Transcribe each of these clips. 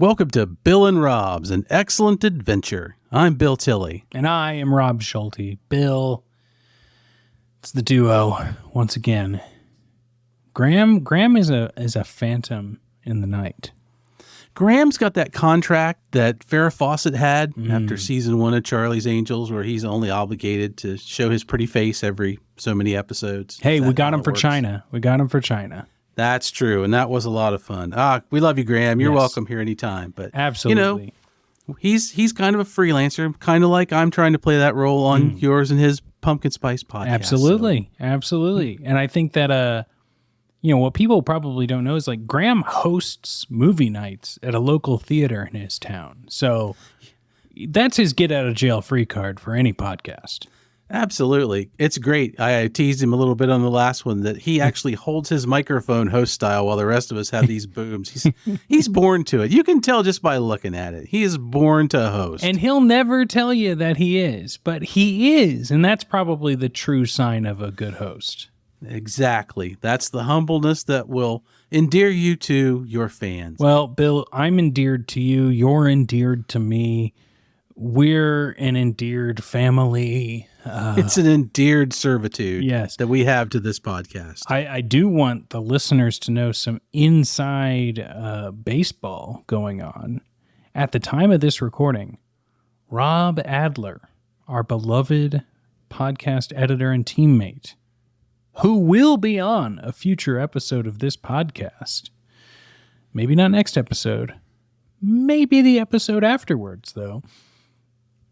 Welcome to Bill and Rob's An Excellent Adventure. I'm Bill Tilley. And I am Rob Schulte. Bill, it's the duo once again. Graham is a phantom in the night. Graham's got that contract that Farrah Fawcett had after season 1 of Charlie's Angels, where he's only obligated to show his pretty face every so many episodes. Hey, we got him for China. We got him for China. That's true, and that was a lot of fun. We love you, Graham. You're welcome here anytime. But absolutely, he's kind of a freelancer, kind of like I'm trying to play that role on yours and his Pumpkin Spice podcast. Absolutely. And I think that what people probably don't know is like Graham hosts movie nights at a local theater in his town. So that's his get out of jail free card for any podcast. Absolutely. It's great. I teased him a little bit on the last one that he actually holds his microphone host style while the rest of us have these booms. He's born to it. You can tell just by looking at it. He is born to host. And he'll never tell you that he is, but he is. And that's probably the true sign of a good host. Exactly. That's the humbleness that will endear you to your fans. Well, Bill, I'm endeared to you. You're endeared to me. We're an endeared family. It's an endeared servitude that we have to this podcast. I do want the listeners to know some inside baseball going on. At the time of this recording, Rob Adler, our beloved podcast editor and teammate, who will be on a future episode of this podcast, maybe not next episode, maybe the episode afterwards, though,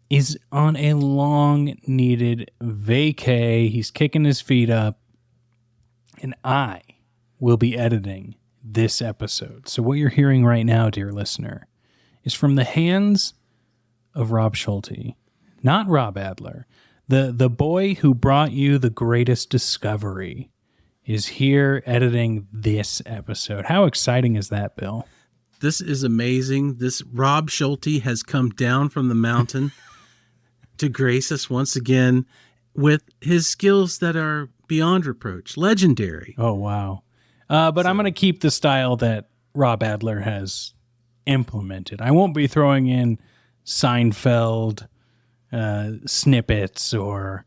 is on a long-needed vacay. He's kicking his feet up, and I will be editing this episode. So what you're hearing right now, dear listener, is from the hands of Rob Schulte, not Rob Adler. The boy who brought you the greatest discovery is here editing this episode. How exciting is that, Bill? This is amazing. This Rob Schulte has come down from the mountain to grace us once again with his skills that are beyond reproach, legendary. Oh, wow. But I'm going to keep the style that Rob Adler has implemented. I won't be throwing in Seinfeld snippets or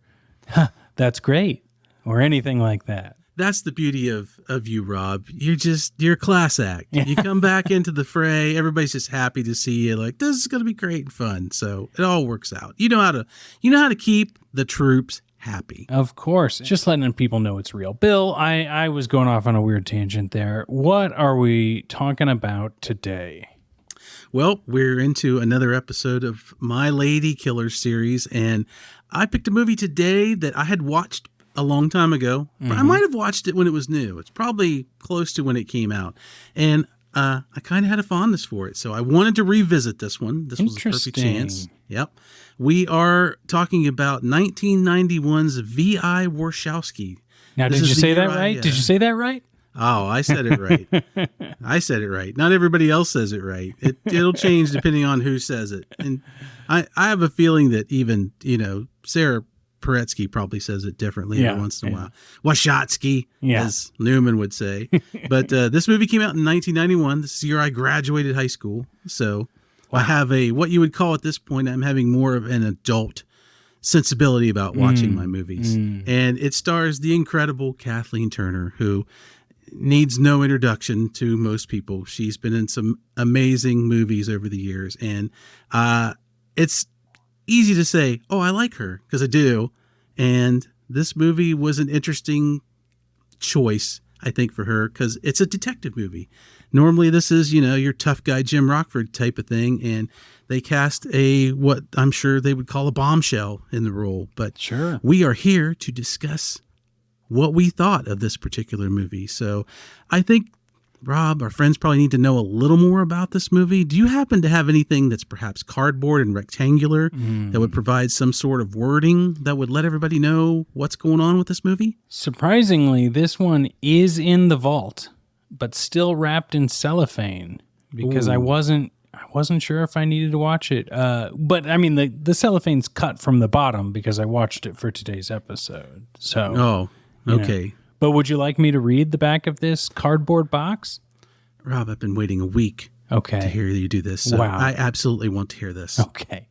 that's great or anything like that. That's the beauty of you, Rob. You're a class act. You come back into the fray. Everybody's just happy to see you. Like, this is going to be great and fun. So it all works out. You know how to keep the troops happy. Of course. Just letting people know it's real. Bill, I was going off on a weird tangent there. What are we talking about today? Well, we're into another episode of My Lady Killer series, and I picked a movie today that I had watched a long time ago. I might have watched it when it was new. It's probably close to when it came out. And I kind of had a fondness for it. So I wanted to revisit this one. This was a perfect chance. Yep. We are talking about 1991's V.I. Warshawski. Now, did you say that right? Did you say that right? Oh, I said it right. I said it right. Not everybody else says it right. It'll change depending on who says it. And I have a feeling that even, Sarah Paretsky probably says it differently every once in a while. Warshawski, as Newman would say. But this movie came out in 1991. This is the year I graduated high school. So I have what you would call at this point, I'm having more of an adult sensibility about watching my movies. And it stars the incredible Kathleen Turner, who needs no introduction to most people. She's been in some amazing movies over the years. And it's easy to say, oh, I like her, because I do. And this movie was an interesting choice, I think, for her, because it's a detective movie. Normally this is, your tough guy Jim Rockford type of thing, and they cast what I'm sure they would call a bombshell in the role. But sure, we are here to discuss what we thought of this particular movie. So I think, Rob, our friends probably need to know a little more about this movie. Do you happen to have anything that's perhaps cardboard and rectangular that would provide some sort of wording that would let everybody know what's going on with this movie? Surprisingly, this one is in the vault, but still wrapped in cellophane, because I wasn't sure if I needed to watch it. But I mean, the cellophane's cut from the bottom because I watched it for today's episode. So, okay. But would you like me to read the back of this cardboard box? Rob, I've been waiting a week Okay. to hear you do this. So Wow. I absolutely want to hear this. Okay.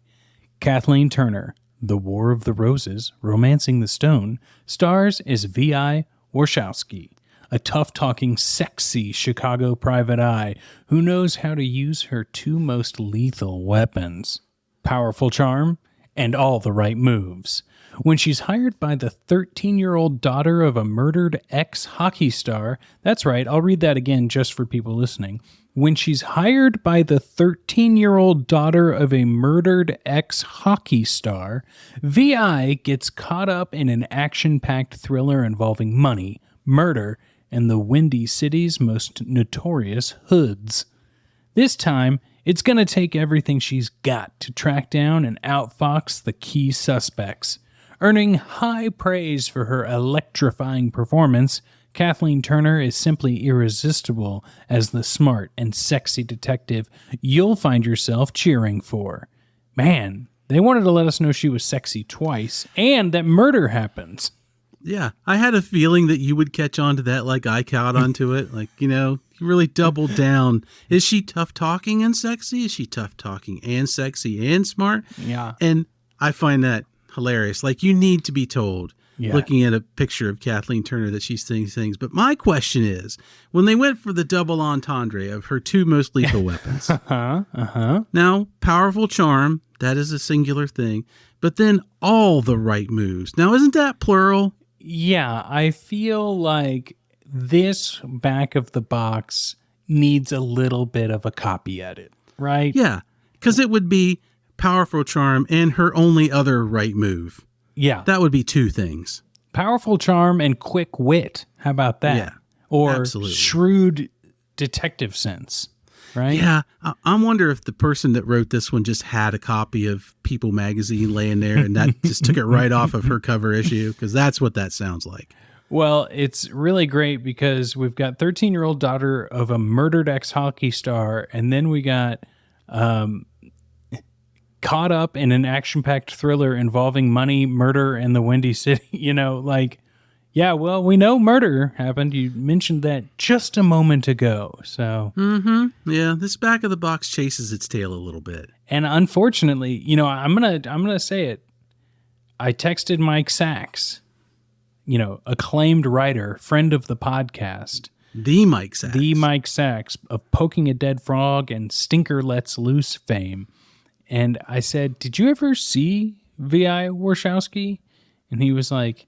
Kathleen Turner, The War of the Roses, Romancing the Stone, stars as V.I. Warshawski, a tough-talking, sexy Chicago private eye who knows how to use her two most lethal weapons, powerful charm and all the right moves. When she's hired by the 13-year-old daughter of a murdered ex-hockey star, that's right, I'll read that again just for people listening. When she's hired by the 13-year-old daughter of a murdered ex-hockey star, V.I. gets caught up in an action-packed thriller involving money, murder, and the Windy City's most notorious hoods. This time, it's going to take everything she's got to track down and outfox the key suspects. Earning high praise for her electrifying performance, Kathleen Turner is simply irresistible as the smart and sexy detective you'll find yourself cheering for. Man, they wanted to let us know she was sexy twice and that murder happens. Yeah, I had a feeling that you would catch on to that like I caught onto it. Like, you really doubled down. Is she tough talking and sexy? Is she tough talking and sexy and smart? Yeah. And I find that hilarious. Like, you need to be told, looking at a picture of Kathleen Turner, that she's saying things. But my question is, when they went for the double entendre of her two most lethal weapons, now, powerful charm, that is a singular thing, but then all the right moves. Now, isn't that plural? Yeah, I feel like this back of the box needs a little bit of a copy edit, right? Yeah, because it would be powerful charm and her only other right move. Yeah. That would be two things. Powerful charm and quick wit. How about that? Yeah, or absolutely. Shrewd detective sense, right? Yeah, I wonder if the person that wrote this one just had a copy of People magazine laying there and that just took it right off of her cover issue, because that's what that sounds like. Well, it's really great because we've got 13-year-old daughter of a murdered ex-hockey star, and then we got caught up in an action-packed thriller involving money, murder, and the Windy City. Yeah, well, we know murder happened. You mentioned that just a moment ago. So, Yeah, this back of the box chases its tail a little bit. and unfortunately, I'm gonna say it. I texted Mike Sachs, acclaimed writer, friend of the podcast, The Mike Sachs of Poking a Dead Frog and Stinker Lets Loose fame. And I said, did you ever see V.I. Warshawski? And he was like,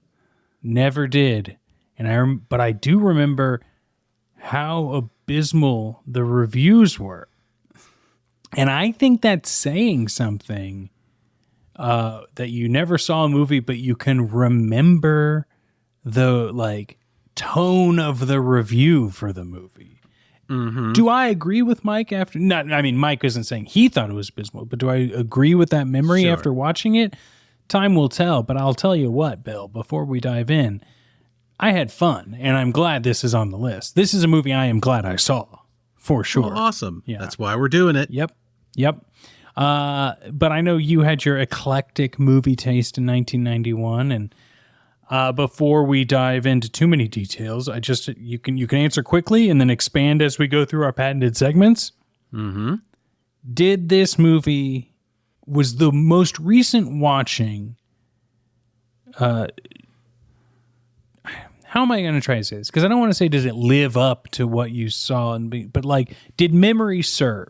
never did. But I do remember how abysmal the reviews were. And I think that's saying something, that you never saw a movie, but you can remember the tone of the review for the movie. Mm-hmm. Do I agree with Mike after? Mike isn't saying he thought it was abysmal, but do I agree with that memory after watching it? Time will tell, but I'll tell you what, Bill, before we dive in, I had fun, and I'm glad this is on the list. This is a movie I am glad I saw, for sure. Well, awesome. Yeah. That's why we're doing it. Yep. But I know you had your eclectic movie taste in 1991, and before we dive into too many details, you can answer quickly and then expand as we go through our patented segments. Mm-hmm. Did this movie, was the most recent watching, how am I going to try to say this? Because I don't want to say, does it live up to what you saw? But did memory serve?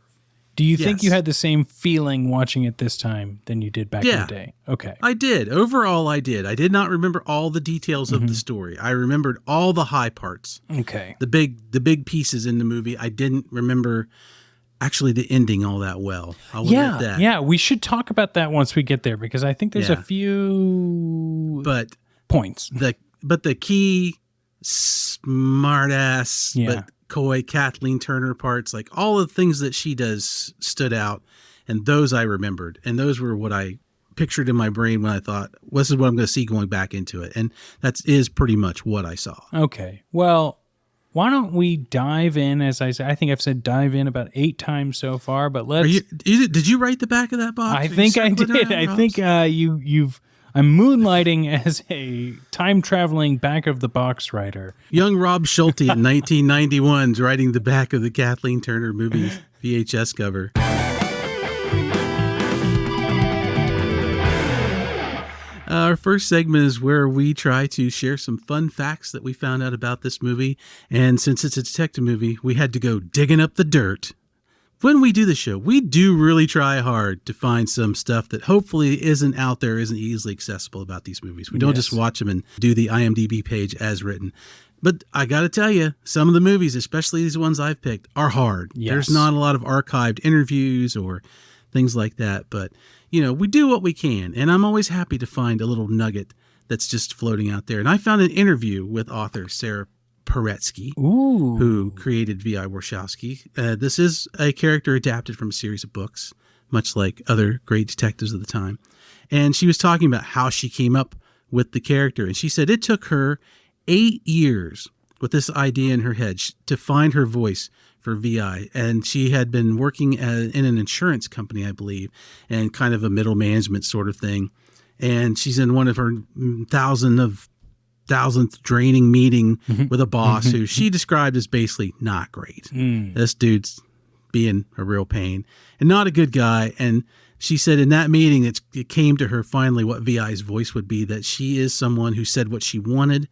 Do you think you had the same feeling watching it this time than you did back in the day? Okay. I did. Overall, I did. I did not remember all the details of the story. I remembered all the high parts. Okay. The big pieces in the movie. I didn't remember actually the ending all that well. I'll admit that. Yeah. We should talk about that once we get there, because I think there's a few points. But the key smartass, but coy Kathleen Turner parts, all the things that she does stood out, and those I remembered, and those were what I pictured in my brain when I thought, this is what I'm going to see going back into it, and that is pretty much what I saw. Okay, well, why don't we dive in? As I said, I think I've said dive in about 8 times so far, but let's. Did you write the back of that box? I think I did. I think you've. I'm moonlighting as a time-traveling back-of-the-box writer. Young Rob Schulte in 1991's writing the back of the Kathleen Turner movies. VHS cover. Our first segment is where we try to share some fun facts that we found out about this movie. And since it's a detective movie, we had to go digging up the dirt. When we do the show, we do really try hard to find some stuff that hopefully isn't out there, isn't easily accessible about these movies. We don't just watch them and do the IMDb page as written. But I got to tell you, some of the movies, especially these ones I've picked, are hard. Yes. There's not a lot of archived interviews or things like that. But, you know, we do what we can. And I'm always happy to find a little nugget that's just floating out there. And I found an interview with author Sarah Paretsky, who created V.I. Warshawski. This is a character adapted from a series of books, much like other great detectives of the time. And she was talking about how she came up with the character. And she said it took her 8 years with this idea in her head to find her voice for VI. And she had been working in an insurance company, I believe, and kind of a middle management sort of thing. And she's in one of her thousandth draining meeting with a boss who she described as basically not great. This dude's being a real pain and not a good guy. And she said in that meeting, it came to her finally what VI's voice would be, that she is someone who said what she wanted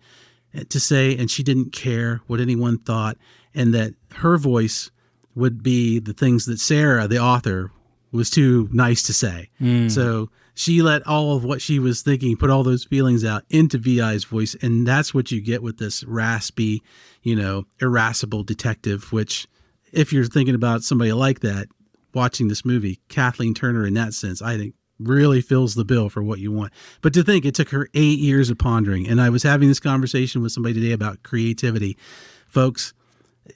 to say, and she didn't care what anyone thought, and that her voice would be the things that Sarah, the author, was too nice to say. So she let all of what she was thinking, put all those feelings out into VI's voice, and that's what you get with this raspy, irascible detective, which, if you're thinking about somebody like that, watching this movie, Kathleen Turner in that sense, I think really fills the bill for what you want. But to think it took her 8 years of pondering, and I was having this conversation with somebody today about creativity. Folks,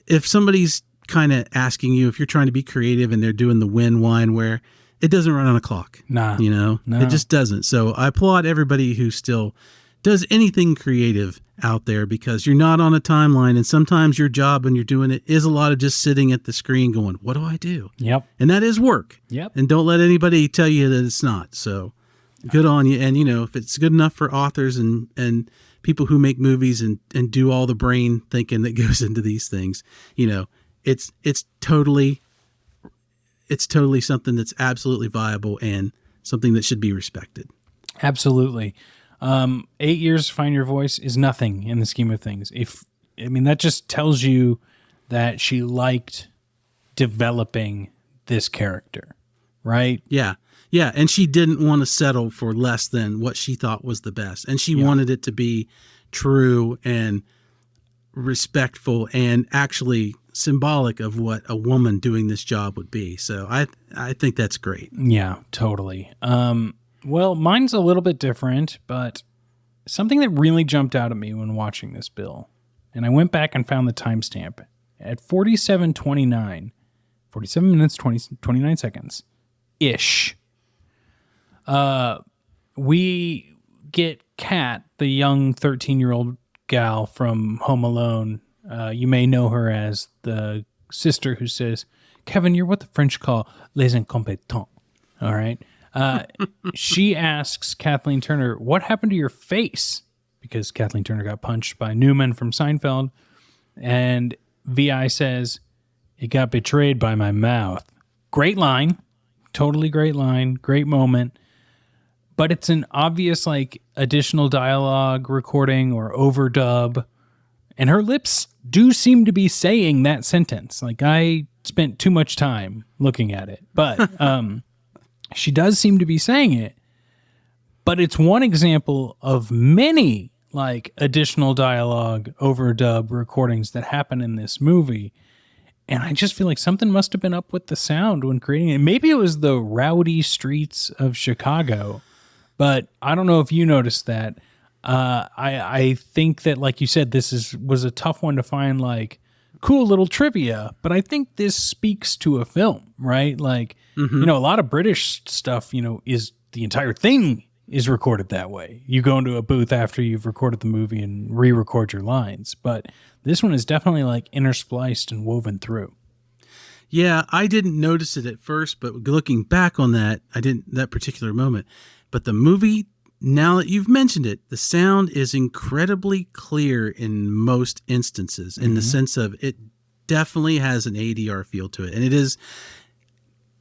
if somebody's kind of asking you if you're trying to be creative and they're doing the whine where it doesn't run on a clock. No. It just doesn't. So I applaud everybody who still does anything creative out there, because you're not on a timeline, and sometimes your job when you're doing it is a lot of just sitting at the screen going, what do I do? Yep. And that is work. Yep. And don't let anybody tell you that it's not. So good on you. And if it's good enough for authors and people who make movies and do all the brain thinking that goes into these things, it's totally something that's absolutely viable and something that should be respected. Absolutely. 8 years to find your voice is nothing in the scheme of things. That just tells you that she liked developing this character, right? Yeah. Yeah. And she didn't want to settle for less than what she thought was the best. And she wanted it to be true and respectful and actually symbolic of what a woman doing this job would be. So I think that's great. Yeah, totally. Well, mine's a little bit different, but something that really jumped out at me when watching this, Bill, and I went back and found the timestamp at 47:29, 47 minutes, 29 seconds ish. We get Kat, the young 13-year-old gal from Home Alone. You may know her as the sister who says, Kevin, you're what the French call les incompetents. All right. She asks Kathleen Turner, what happened to your face? Because Kathleen Turner got punched by Newman from Seinfeld. And VI says, it got betrayed by my mouth. Great line. Totally great line. Great moment. But it's an obvious, additional dialogue recording or overdub. And her lips do seem to be saying that sentence. I spent too much time looking at it. But she does seem to be saying it. But it's one example of many, additional dialogue overdub recordings that happen in this movie. And I just feel like something must have been up with the sound when creating it. Maybe it was the rowdy streets of Chicago. But I don't know if you noticed that. I think that, like you said, this was a tough one to find, cool little trivia. But I think this speaks to a film, right? A lot of British stuff, is the entire thing is recorded that way. You go into a booth after you've recorded the movie and re-record your lines. But this one is definitely interspliced and woven through. Yeah, I didn't notice it at first, but looking back on that, I didn't that particular moment. But the movie, now that you've mentioned it, the sound is incredibly clear in most instances, in the sense of it definitely has an ADR feel to it. And it is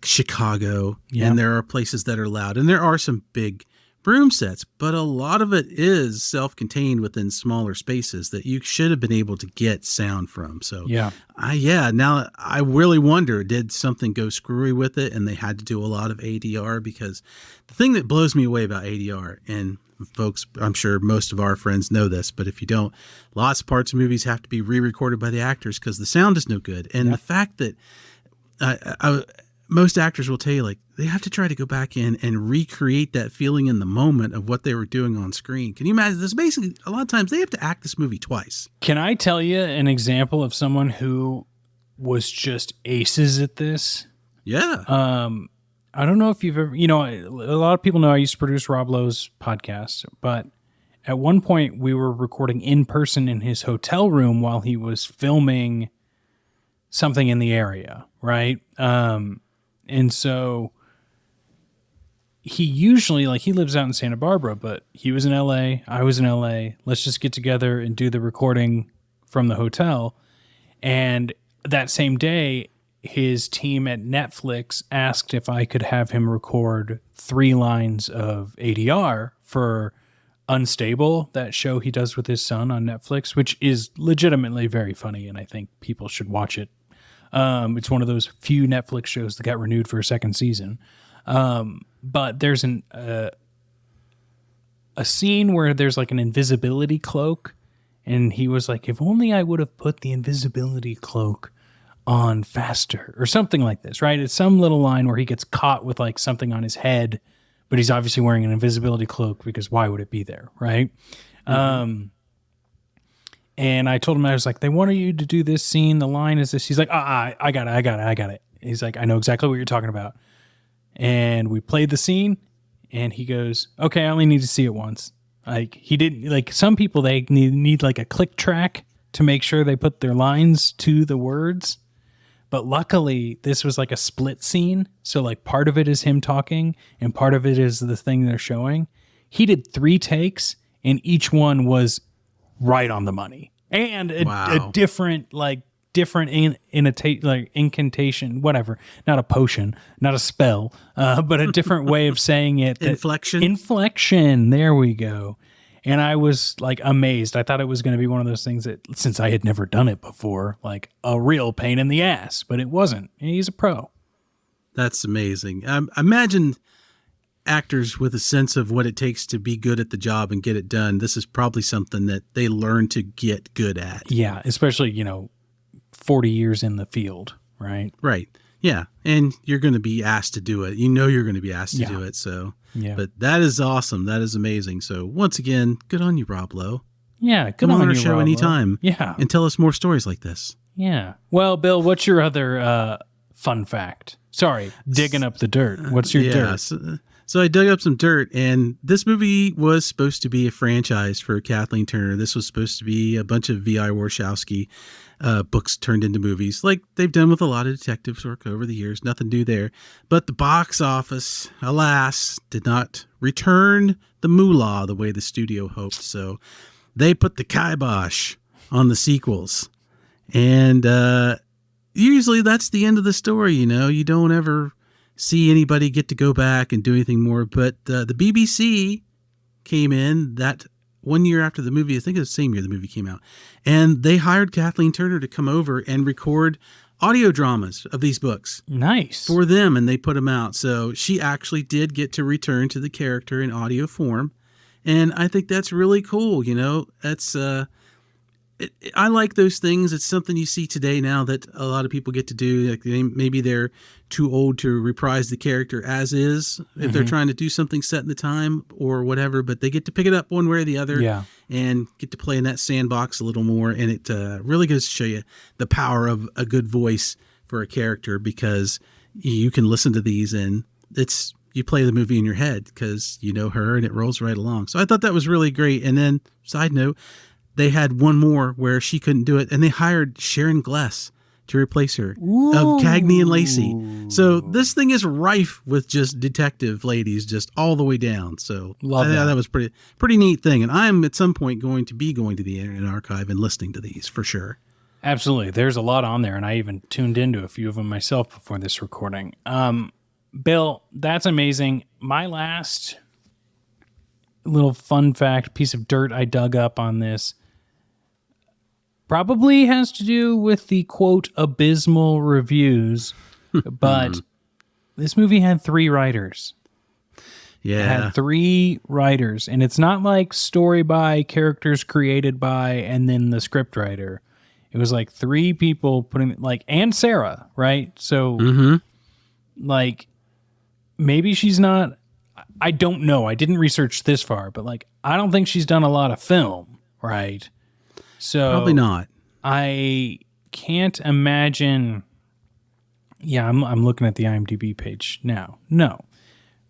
Chicago, and there are places that are loud, and there are some big room sets, but a lot of it is self-contained within smaller spaces that you should have been able to get sound from. So now I really wonder, did something go screwy with it and they had to do a lot of ADR? Because the thing that blows me away about ADR, and folks, I'm sure most of our friends know this, but if you don't, lots of parts of movies have to be re-recorded by the actors because the sound is no good. And the fact that most actors will tell you, like, they have to try to go back in and recreate that feeling in the moment of what they were doing on screen. Can you imagine this? Basically, a lot of times they have to act this movie twice. Can I tell you an example of someone who was just aces at this? Yeah. I don't know if you've ever, a lot of people know I used to produce Rob Lowe's podcast, but at one point we were recording in person in his hotel room while he was filming something in the area, right? And so he usually, like, he lives out in Santa Barbara, but he was in LA, I was in LA. Let's just get together and do the recording from the hotel. And that same day, his team at Netflix asked if I could have him record 3 lines of ADR for Unstable, that show he does with his son on Netflix, which is legitimately very funny, and I think people should watch it. It's one of those few Netflix shows that got renewed for a second season. But there's a scene where there's like an invisibility cloak, and he was like, if only I would have put the invisibility cloak on faster or something like this, right? It's some little line where he gets caught with like something on his head, but he's obviously wearing an invisibility cloak because why would it be there, right? Mm-hmm. And I told him, I was like, they wanted you to do this scene. The line is this. He's like, I got it. He's like, I know exactly what you're talking about. And we played the scene, and he goes, okay, I only need to see it once. Like, he didn't, like, some people, they need like a click track to make sure they put their lines to the words. But luckily, this was like a split scene. So like part of it is him talking and part of it is the thing they're showing. He did 3 takes, and each one was right on the money. And a different incantation, whatever. Not a potion, not a spell, but a different way of saying it. Inflection. There we go. And I was like amazed. I thought it was going to be one of those things that, since I had never done it before, like a real pain in the ass, but it wasn't. He's a pro. That's amazing. Imagine actors with a sense of what it takes to be good at the job and get it done. This is probably something that they learn to get good at. Yeah, especially, 40 years in the field, right? Right. Yeah. And you're going to be asked to do it. You're going to be asked to do it. So, but that is awesome. That is amazing. So once again, good on you, Rob Lowe. Yeah. Come on our show anytime. Yeah. And tell us more stories like this. Yeah. Well, Bill, what's your other fun fact? Sorry, digging up the dirt. What's your dirt? So I dug up some dirt, and this movie was supposed to be a franchise for Kathleen Turner. This was supposed to be a bunch of V.I. Warshawski books turned into movies, like they've done with a lot of detectives work over the years. Nothing new there. But the box office, alas, did not return the moolah the way the studio hoped. So they put the kibosh on the sequels. And usually that's the end of the story, You don't ever see anybody get to go back and do anything more. But the BBC came in that 1 year after the movie, I think it was the same year the movie came out, and they hired Kathleen Turner to come over and record audio dramas of these books. Nice. For them, and they put them out. So she actually did get to return to the character in audio form, and I think that's really cool. That's I like those things. It's something you see today now that a lot of people get to do. Like maybe they're too old to reprise the character as is if they're trying to do something set in the time or whatever, but they get to pick it up one way or the other and get to play in that sandbox a little more. And it really goes to show you the power of a good voice for a character, because you can listen to these and you play the movie in your head because you know her and it rolls right along. So I thought that was really great. And then side note, they had one more where she couldn't do it, and they hired Sharon Gless to replace her of Cagney and Lacey. So this thing is rife with just detective ladies just all the way down. So that was pretty neat thing. And I'm at some point going to the Internet Archive and listening to these for sure. Absolutely. There's a lot on there, and I even tuned into a few of them myself before this recording. Bill, that's amazing. My last little fun fact, piece of dirt I dug up on this, probably has to do with the, quote, abysmal reviews, but this movie had 3 writers. Yeah. It had 3 writers, and it's not like story by, characters created by, and then the script writer. It was like 3 people putting, like, and Sarah, right? So, like, maybe she's not, I don't know. I didn't research this far, but, like, I don't think she's done a lot of film, right? So Probably not. I can't imagine. Yeah, I'm looking at the IMDb page now. No.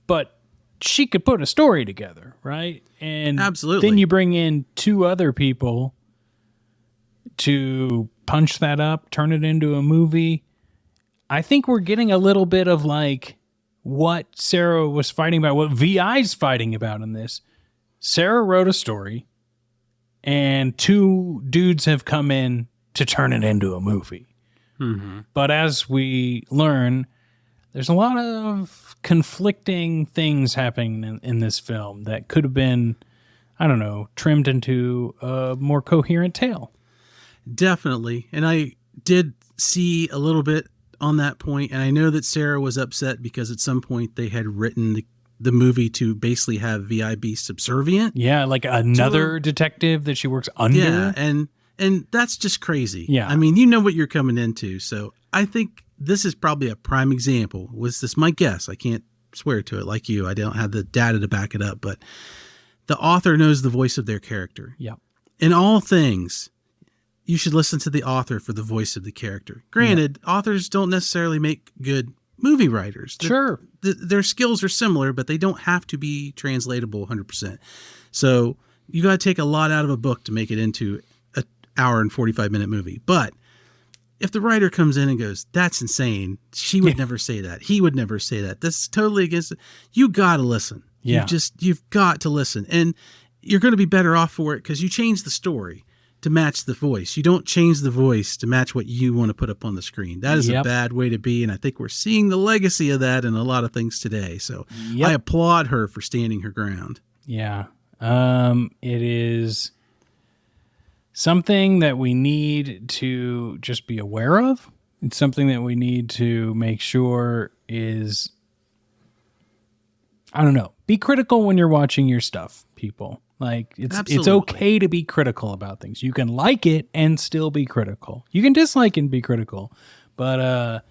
But she could put a story together, right? And absolutely. Then you bring in 2 other people to punch that up, turn it into a movie. I think we're getting a little bit of like what Sarah was fighting about, what VI's fighting about in this. Sarah wrote a story, and 2 dudes have come in to turn it into a movie. But as we learn, there's a lot of conflicting things happening in this film that could have been, I don't know, trimmed into a more coherent tale. Definitely. And I did see a little bit on that point, and I know that Sarah was upset because at some point they had written the movie to basically have VI be subservient. Yeah, like another detective that she works under. Yeah, and that's just crazy. Yeah. I mean, you know what you're coming into, so I think this is probably a prime example. Was this my guess? I can't swear to it like you. I don't have the data to back it up, but the author knows the voice of their character. Yeah. In all things, you should listen to the author for the voice of the character. Granted, authors don't necessarily make good movie writers. Sure. Their skills are similar, but they don't have to be translatable 100%. So you got to take a lot out of a book to make it into an hour and 45-minute movie. But if the writer comes in and goes, that's insane, she would never say that. He would never say that. This is totally against it. You got to listen. Yeah. You've got to listen. And you're going to be better off for it because you change the story to match the voice. You don't change the voice to match what you want to put up on the screen. That is a bad way to be, and I think we're seeing the legacy of that in a lot of things today. So I applaud her for standing her ground. Yeah. It is something that we need to just be aware of. It's something that we need to make sure is, I don't know, be critical when you're watching your stuff, people. Like, it's okay to be critical about things. You can like it and still be critical. You can dislike and be critical, but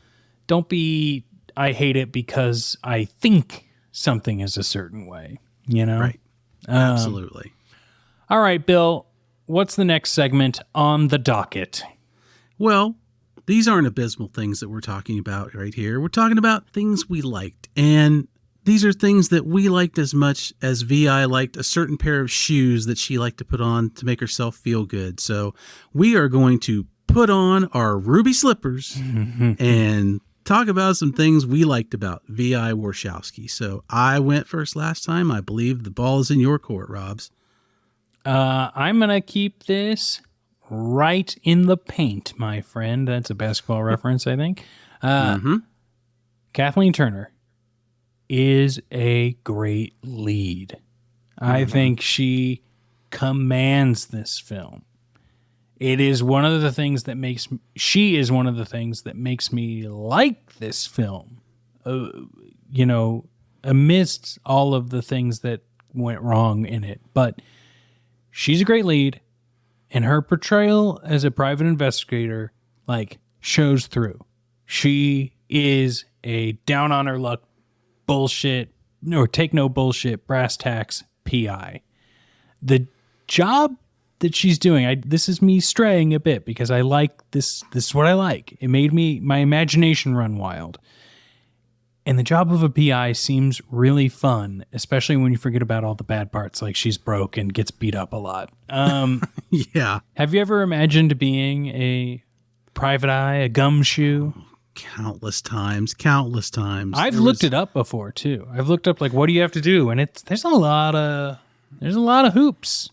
don't be, I hate it because I think something is a certain way, you know? Right. Absolutely. All right, Bill, what's the next segment on the docket? Well, these aren't abysmal things that we're talking about right here. We're talking about things we liked, and these are things that we liked as much as VI liked a certain pair of shoes that she liked to put on to make herself feel good. So we are going to put on our ruby slippers and talk about some things we liked about VI Warshawski. So I went first last time. I believe the ball is in your court, Robs. I'm going to keep this right in the paint, my friend. That's a basketball reference, I think. Kathleen Turner is a great lead. I think she commands this film. It is one of the things that makes me like this film. You know, amidst all of the things that went wrong in it, but she's a great lead, and her portrayal as a private investigator like shows through. She is a down on her luck bullshit, or take no bullshit, brass tacks PI. The job that she's doing, this is me straying a bit because I like this. This is what I like. It made my imagination run wild. And the job of a PI seems really fun, especially when you forget about all the bad parts, like she's broke and gets beat up a lot. Yeah. Have you ever imagined being a private eye, a gumshoe? Countless times. I've looked it up before too. I've looked up like, what do you have to do? And there's a lot of hoops.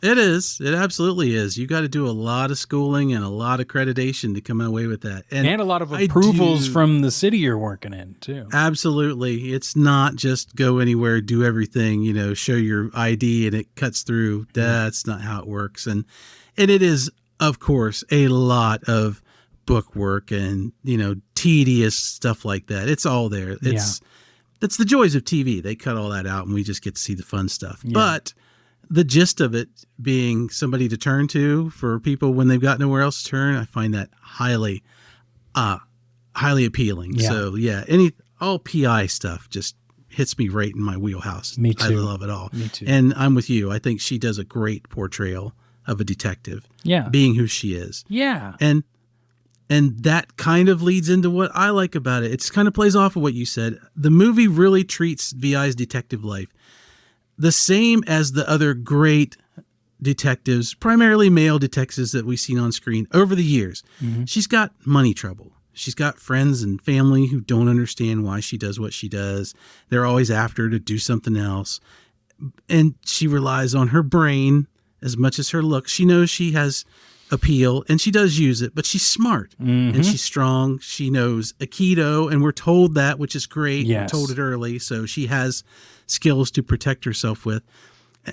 It is. It absolutely is. You got to do a lot of schooling and a lot of accreditation to come away with that. And a lot of approvals from the city you're working in, too. Absolutely. It's not just go anywhere, do everything, show your ID and it cuts through. That's not how it works. And it is, of course, a lot of book work and, tedious stuff like that. It's all there. That's the joys of TV. They cut all that out and we just get to see the fun stuff. Yeah. But the gist of it being somebody to turn to for people when they've got nowhere else to turn, I find that highly appealing. Yeah. So all PI stuff just hits me right in my wheelhouse. Me too. I love it all. Me too. And I'm with you. I think she does a great portrayal of a detective. Yeah. Being who she is. Yeah. And that kind of leads into what I like about it. It kind of plays off of what you said. The movie really treats VI's detective life the same as the other great detectives, primarily male detectives that we've seen on screen over the years. Mm-hmm. She's got money trouble. She's got friends and family who don't understand why she does what she does. They're always after her to do something else. And she relies on her brain as much as her looks. She knows she has appeal and she does use it, but she's smart and she's strong. She knows Aikido, and we're told that, which is great. Yes. We're told it early. So she has skills to protect herself with.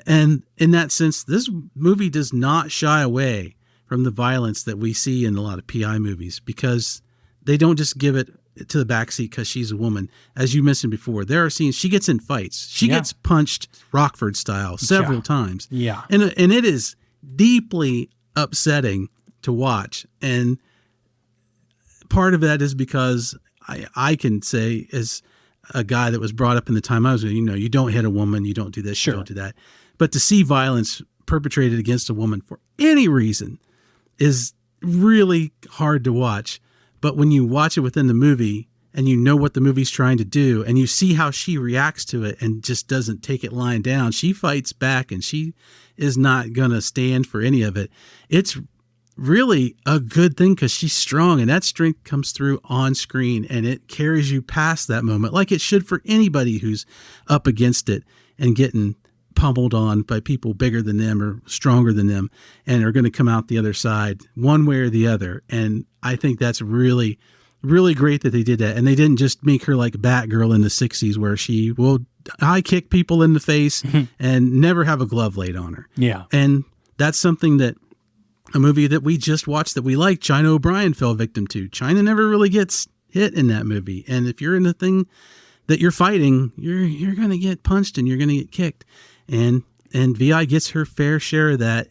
And in that sense, this movie does not shy away from the violence that we see in a lot of PI movies, because they don't just give it to the backseat because she's a woman. As you mentioned before, there are scenes she gets in fights. She gets punched Rockford style several times. Yeah. And it is deeply upsetting to watch. And part of that is because I can say, as a guy that was brought up in the time I was, you don't hit a woman, you don't do this, you don't do that. But to see violence perpetrated against a woman for any reason is really hard to watch. But when you watch it within the movie and you know what the movie's trying to do and you see how she reacts to it and just doesn't take it lying down, she fights back and she is not going to stand for any of it. It's really a good thing because she's strong, and that strength comes through on screen and it carries you past that moment like it should for anybody who's up against it and getting pummeled on by people bigger than them or stronger than them and are going to come out the other side one way or the other. And I think that's really, really great that they did that. And they didn't just make her like Batgirl in the 60s where she will high kick people in the face and never have a glove laid on her. Yeah. And that's something that a movie that we just watched that we like, China O'Brien, fell victim to. China never really gets hit in that movie. And if you're in the thing that you're fighting, you're going to get punched and you're going to get kicked. And VI gets her fair share of that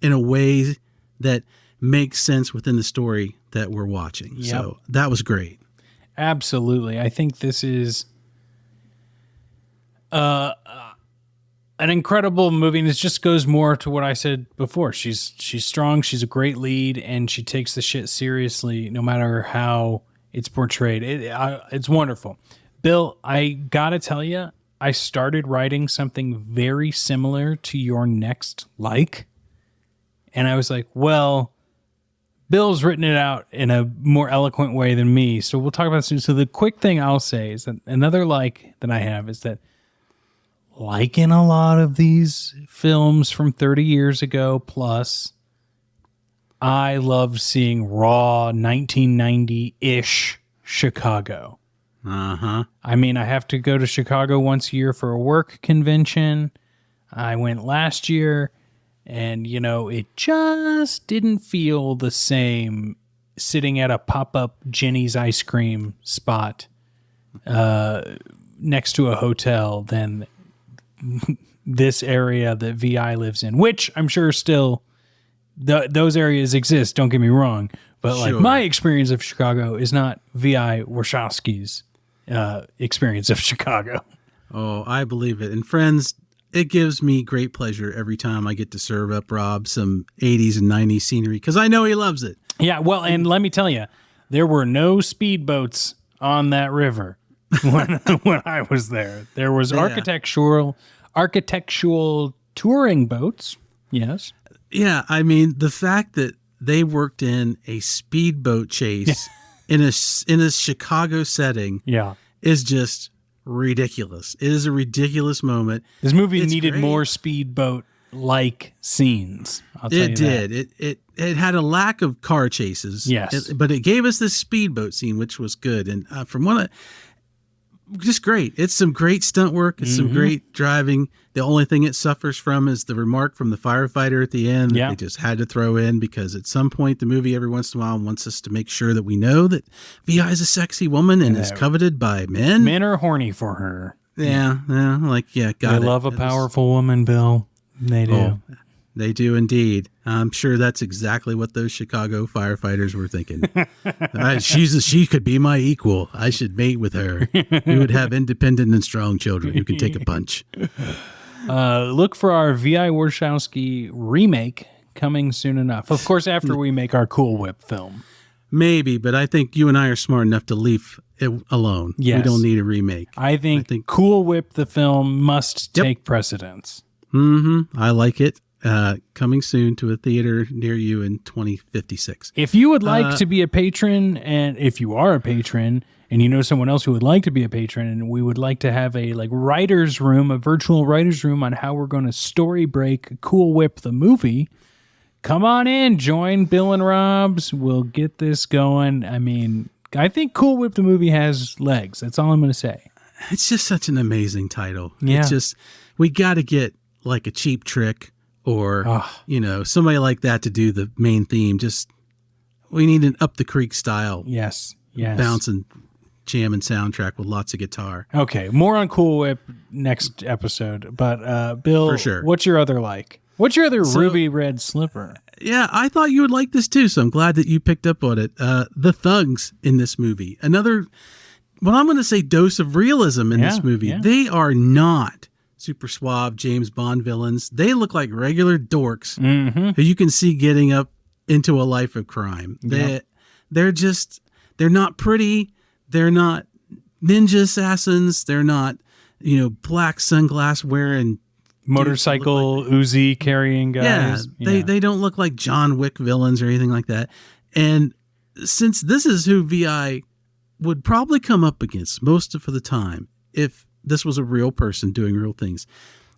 in a way that makes sense within the story that we're watching. Yep. So that was great. Absolutely. I think this is an incredible movie, and it just goes more to what I said before. She's strong, she's a great lead, and she takes the shit seriously no matter how it's portrayed. It's wonderful. Bill, I gotta tell you, I started writing something very similar to your next like, and I was like, well, Bill's written it out in a more eloquent way than me, so we'll talk about this soon. So the quick thing I'll say is that another like that I have is that, like in a lot of these films from 30 years ago plus, I loved seeing raw 1990-ish Chicago. Uh-huh. I mean, I have to go to Chicago once a year for a work convention. I went last year, and, it just didn't feel the same sitting at a pop-up Jenny's ice cream spot next to a hotel than this area that VI lives in, which I'm sure still those areas exist, don't get me wrong, but like my experience of Chicago is not VI Warshawski's experience of Chicago. Oh, I believe it. And friends, it gives me great pleasure every time I get to serve up Rob some 80s and 90s scenery because I know he loves it. Yeah, well, and let me tell you, there were no speedboats on that river when I was there. There was architectural touring boats. Yes. Yeah, I mean, the fact that they worked in a speedboat chase in a Chicago setting is just ridiculous. It is a ridiculous moment. This movie needed more speedboat like scenes. I'll tell you It did. It had a lack of car chases. Yes. But it gave us this speedboat scene, which was good. And just great. It's some great stunt work. It's some great driving. The only thing it suffers from is the remark from the firefighter at the end that they just had to throw in, because at some point the movie every once in a while wants us to make sure that we know that Vi is a sexy woman and is coveted by men. Men are horny for her. Yeah. They love a powerful woman, Bill. They do. Oh, they do indeed. I'm sure that's exactly what those Chicago firefighters were thinking. She could be my equal. I should mate with her. We would have independent and strong children who can take a punch. Look for our V.I. Warshawski remake coming soon enough. Of course, after we make our Cool Whip film. Maybe, but I think you and I are smart enough to leave it alone. Yes. We don't need a remake. I think Cool Whip, the film, must take precedence. I like it. Coming soon to a theater near you in 2056. If you would like to be a patron, and if you are a patron and you know someone else who would like to be a patron, and we would like to have a writer's room, a virtual writer's room on how we're going to story break Cool Whip the movie, come on in, join Bill and Rob's. We'll get this going. I mean, I think Cool Whip the movie has legs. That's all I'm going to say. It's just such an amazing title. Yeah. It's just, we got to get like a Cheap Trick or, somebody like that to do the main theme. Just, we need an Up the Creek style. Yes. Bouncing, jamming soundtrack with lots of guitar. Okay. More on Cool Whip next episode. But, Bill, for sure. What's your other like? What's your other ruby red slipper? Yeah, I thought you would like this too, so I'm glad that you picked up on it. The thugs in this movie. Another, what I'm going to say, dose of realism in this movie. Yeah. They are not super suave James Bond villains. They look like regular dorks who you can see getting up into a life of crime. They're not pretty. They're not ninja assassins. They're not, black sunglass wearing motorcycle Uzi carrying guys. They don't look like John Wick villains or anything like that. And since this is who VI would probably come up against most of the time, if this was a real person doing real things,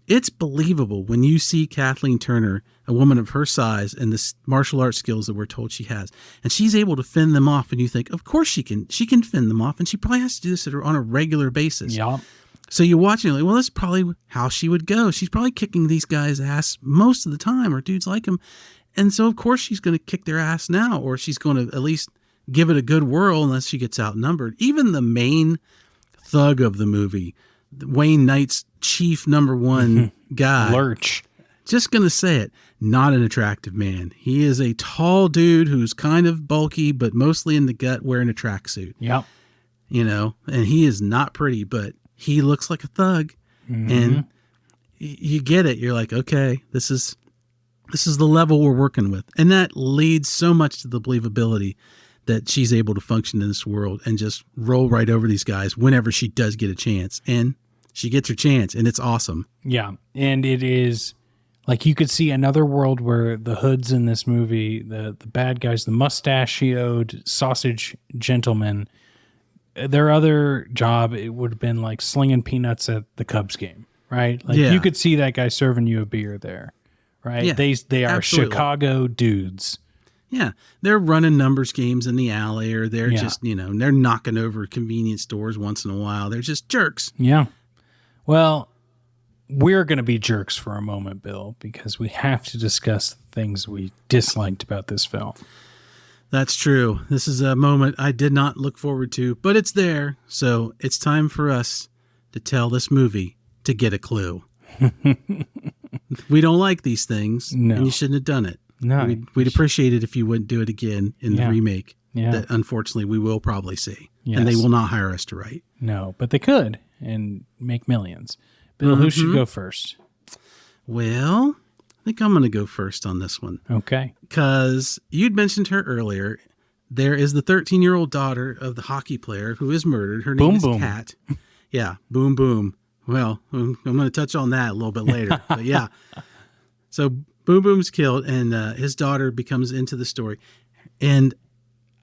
it's believable when you see Kathleen Turner, a woman of her size and the martial arts skills that we're told she has, and she's able to fend them off, and you think, of course she can fend them off, and she probably has to do this on a regular basis. Yeah. So you watch and you're like, well, that's probably how she would go. She's probably kicking these guys' ass most of the time, or dudes like him. And so, of course, she's going to kick their ass now, or she's going to at least give it a good whirl unless she gets outnumbered. Even the main thug of the movie, Wayne Knight's chief number one guy. Lurch. Just going to say it, not an attractive man. He is a tall dude who's kind of bulky, but mostly in the gut wearing a tracksuit. Yep. And he is not pretty, but he looks like a thug. And you get it. You're like, okay, this is the level we're working with. And that leads so much to the believability that she's able to function in this world and just roll right over these guys whenever she does get a chance. And she gets her chance, and it's awesome. Yeah. And it is like, you could see another world where the hoods in this movie, the bad guys, the mustachioed sausage gentlemen, their other job, it would have been like slinging peanuts at the Cubs game, right? Like you could see that guy serving you a beer there, right? Yeah, they are absolutely. Chicago dudes. Yeah, they're running numbers games in the alley, or they're just, they're knocking over convenience stores once in a while. They're just jerks. Yeah. Well, we're going to be jerks for a moment, Bill, because we have to discuss the things we disliked about this film. That's true. This is a moment I did not look forward to, but it's there. So it's time for us to tell this movie to get a clue. We don't like these things, and you shouldn't have done it. No, we'd appreciate it if you wouldn't do it again in the remake that unfortunately we will probably see. Yes. And they will not hire us to write. No, but they could and make millions. Bill, who should go first? Well, I think I'm going to go first on this one. Okay. Because you'd mentioned her earlier. There is the 13-year-old daughter of the hockey player who is murdered. Her name is Kat. Yeah, Boom Boom. Well, I'm going to touch on that a little bit later. But yeah. So Boom Boom's killed, and his daughter becomes into the story. And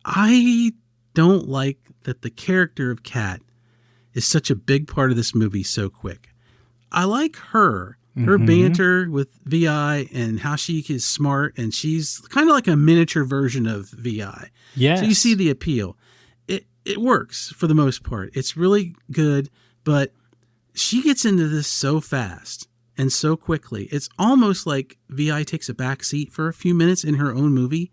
I don't like that the character of Kat is such a big part of this movie so quick. I like her, Her banter with VI and how she is smart, and she's kind of like a miniature version of VI. Yes. So you see the appeal. It works for the most part. It's really good, but she gets into this so fast and so quickly. It's almost like VI takes a back seat for a few minutes in her own movie.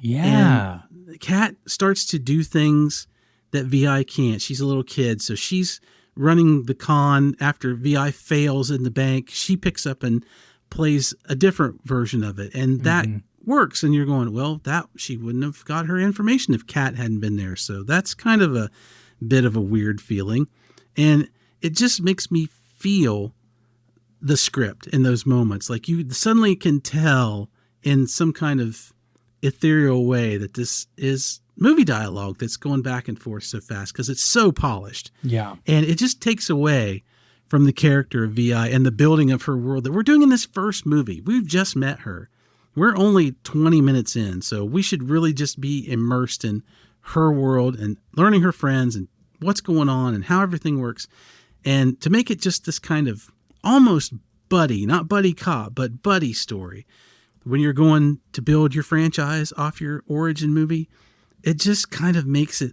Yeah. And Kat starts to do things that VI can't. She's a little kid, so she's running the con after VI fails in the bank. She picks up and plays a different version of it, and that works. And you're going, well, that she wouldn't have got her information if Kat hadn't been there. So that's kind of a bit of a weird feeling, and it just makes me feel the script in those moments. Like you suddenly can tell in some kind of ethereal way that this is movie dialogue that's going back and forth so fast because it's so polished. Yeah. And it just takes away from the character of VI and the building of her world that we're doing in this first movie. We've just met her. We're only 20 minutes in, so we should really just be immersed in her world and learning her friends and what's going on and how everything works. And to make it just this kind of almost buddy, not buddy cop, but buddy story, when you're going to build your franchise off your origin movie, it just kind of makes it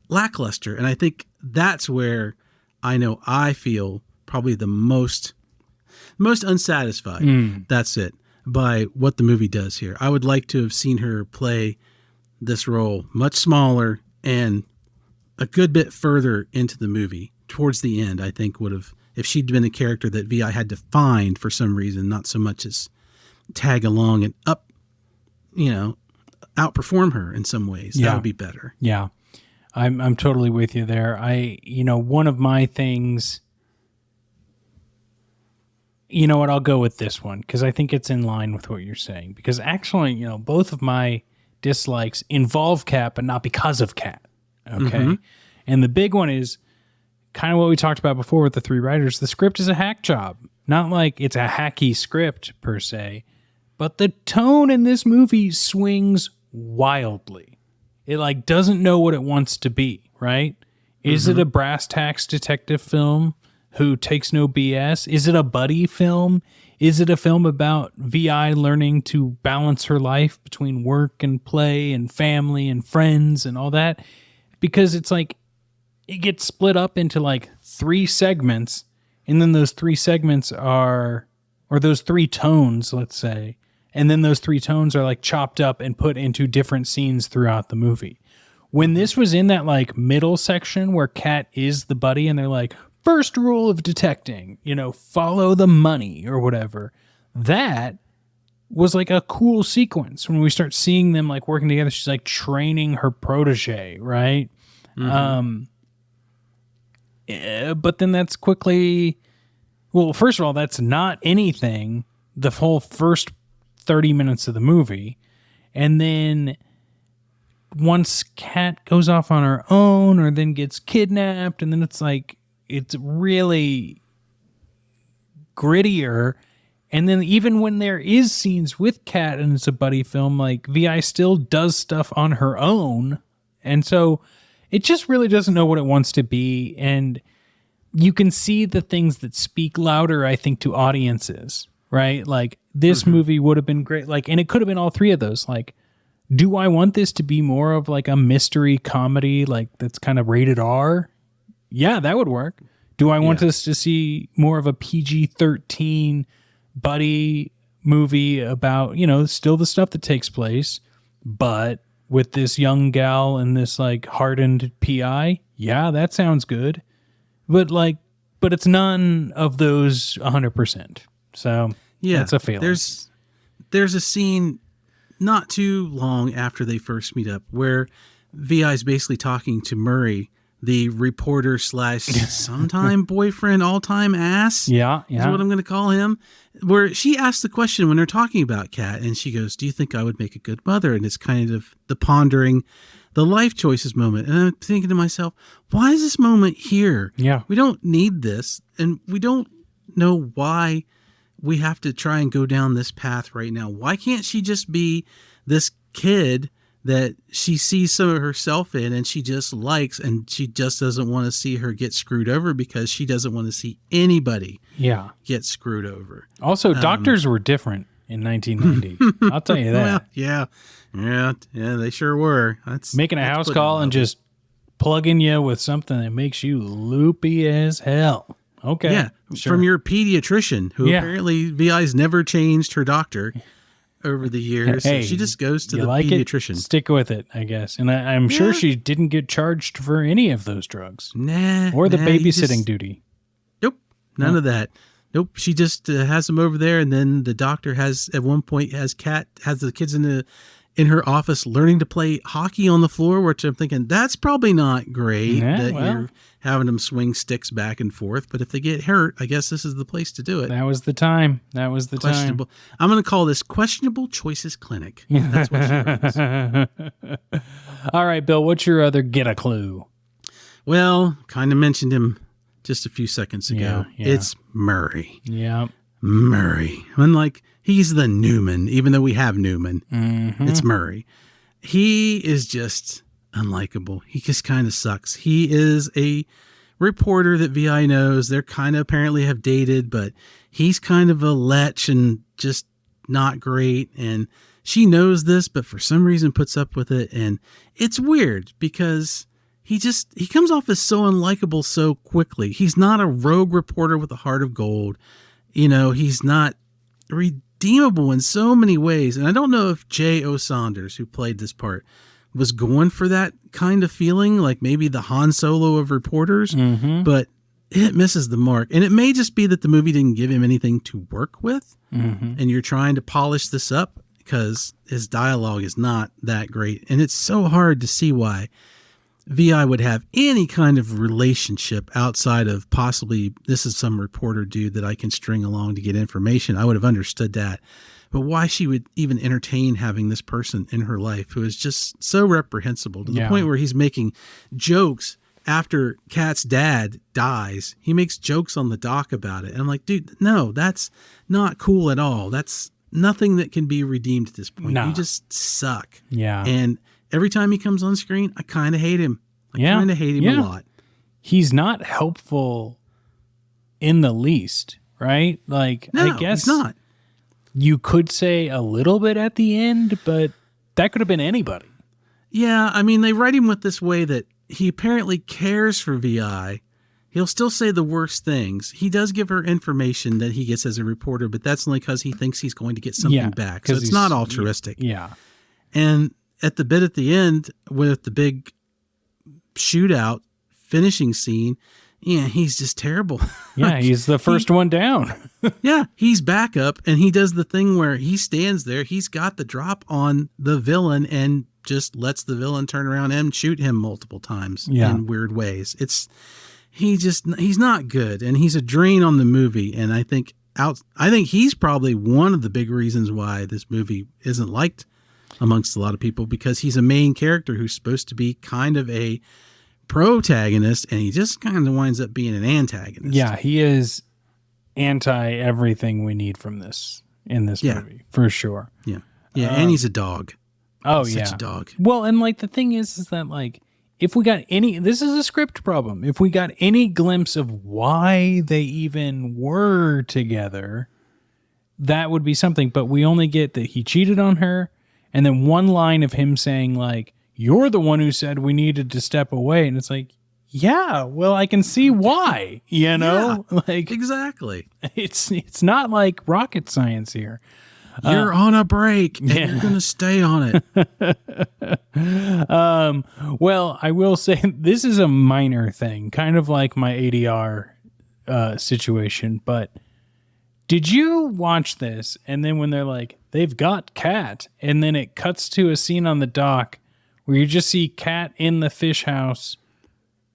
lackluster. And I think that's where I know I feel probably the most unsatisfied. That's it. By what the movie does here. I would like to have seen her play this role much smaller and a good bit further into the movie. Towards the end, I think would have, if she'd been a character that VI had to find for some reason, not so much as tag along and outperform her in some ways. Yeah. That would be better. Yeah. I'm totally with you there. One of my things, you know what, I'll go with this one because I think it's in line with what you're saying. Because actually, both of my dislikes involve Kat, but not because of Kat. Okay. And the big one is kind of what we talked about before with the three writers. The script is a hack job. Not like it's a hacky script per se, but the tone in this movie swings wildly. It doesn't know what it wants to be, right? Is it a brass tacks detective film who takes no BS? Is it a buddy film? Is it a film about VI learning to balance her life between work and play and family and friends and all that? Because it's like it gets split up into three segments, and then those three segments or those three tones, let's say, and then those three tones are chopped up and put into different scenes throughout the movie. When this was in that middle section where Kat is the buddy and they're first rule of detecting, follow the money or whatever. That was a cool sequence when we start seeing them working together. She's training her protege, right? But then that's quickly, well, first of all, that's not anything the whole first 30 minutes of the movie. And then once Kat goes off on her own or then gets kidnapped, and then it's really grittier. And then even when there is scenes with Kat and it's a buddy film, VI still does stuff on her own. And so it just really doesn't know what it wants to be. And you can see the things that speak louder, I think, to audiences, right? This movie would have been great. And it could have been all three of those. Do I want this to be more of a mystery comedy, that's kind of rated R? Yeah, that would work. Do I want us to see more of a PG-13 buddy movie about, still the stuff that takes place, but with this young gal and this hardened PI? Yeah, that sounds good. But it's none of those 100%. So that's a failure. There's a scene not too long after they first meet up where VI is basically talking to Murray, the reporter / sometime boyfriend, all-time ass. Yeah. Is what I'm going to call him. Where she asks the question when they're talking about Kat, and she goes, "Do you think I would make a good mother?" And it's kind of the pondering the life choices moment. And I'm thinking to myself, why is this moment here? Yeah. We don't need this, and we don't know why we have to try and go down this path right now. Why can't she just be this kid that she sees some of herself in and she just likes, and she just doesn't want to see her get screwed over because she doesn't want to see anybody get screwed over. Also, doctors were different in 1990. I'll tell you that. Well, yeah, they sure were. That's making a house call and just plugging you with something that makes you loopy as hell. Okay. Yeah, from your pediatrician, who apparently VI's never changed her doctor over the years. Hey, she just goes to the like pediatrician. Stick with it, I guess. And I'm sure she didn't get charged for any of those drugs. Or the babysitting duty. Nope, none of that. Nope, she just has them over there, and then the doctor has, at one point, has the kids in her office learning to play hockey on the floor, which I'm thinking, that's probably not great you're having them swing sticks back and forth. But if they get hurt, I guess this is the place to do it. That was the time. Questionable. I'm going to call this Questionable Choices Clinic. That's what she runs. All right, Bill, what's your other get a clue? Well, kind of mentioned him just a few seconds ago. Yeah. It's Murray. Yeah. Murray. Unlike, he's the Newman, even though we have Newman. Mm-hmm. It's Murray. He is just unlikable. He just kind of sucks. He is a reporter that VI knows. They're kind of apparently have dated, but he's kind of a lech and just not great. And she knows this, but for some reason puts up with it. And it's weird because he comes off as so unlikable so quickly. He's not a rogue reporter with a heart of gold. He's not redeemable in so many ways. And I don't know if J.O. Saunders, who played this part, was going for that kind of feeling, like maybe the Han Solo of reporters, but it misses the mark. And it may just be that the movie didn't give him anything to work with, and you're trying to polish this up because his dialogue is not that great. And it's so hard to see why VI would have any kind of relationship outside of possibly this is some reporter dude that I can string along to get information. I would have understood that. But why she would even entertain having this person in her life who is just so reprehensible to the point where he's making jokes after Kat's dad dies. He makes jokes on the dock about it. And I'm like, dude, no, that's not cool at all. That's nothing that can be redeemed at this point. No. You just suck. Yeah. And every time he comes on screen, I kind of hate him. I kind of hate him a lot. He's not helpful in the least, right? Like, no, I guess he's not. You could say a little bit at the end, but that could have been anybody. Yeah, I mean, they write him with this way that he apparently cares for VI. He'll still say the worst things. He does give her information that he gets as a reporter, but that's only because he thinks he's going to get something back. So it's not altruistic. Yeah. And at the bit at the end with the big shootout finishing scene, he's just terrible. Yeah, he's the first one down. Yeah, he's back up, and he does the thing where he stands there. He's got the drop on the villain and just lets the villain turn around and shoot him multiple times in weird ways. He's not good, and he's a drain on the movie. And I think he's probably one of the big reasons why this movie isn't liked amongst a lot of people, because he's a main character who's supposed to be kind of a protagonist, and he just kind of winds up being an antagonist. Yeah, he is anti everything we need from this movie, for sure. Yeah. Yeah, and he's a dog. Oh, he's yeah. such a dog. Well, and like the thing is that like if we got this is a script problem. If we got any glimpse of why they even were together, that would be something, but we only get that he cheated on her and then one line of him saying like, "You're the one who said we needed to step away." And it's like, yeah, well, I can see why, like exactly. It's not like rocket science here. You're on a break and you're going to stay on it. Well, I will say this is a minor thing, kind of like my ADR situation, but did you watch this? And then when they're like, they've got Kat, and then it cuts to a scene on the dock where you just see Kat in the fish house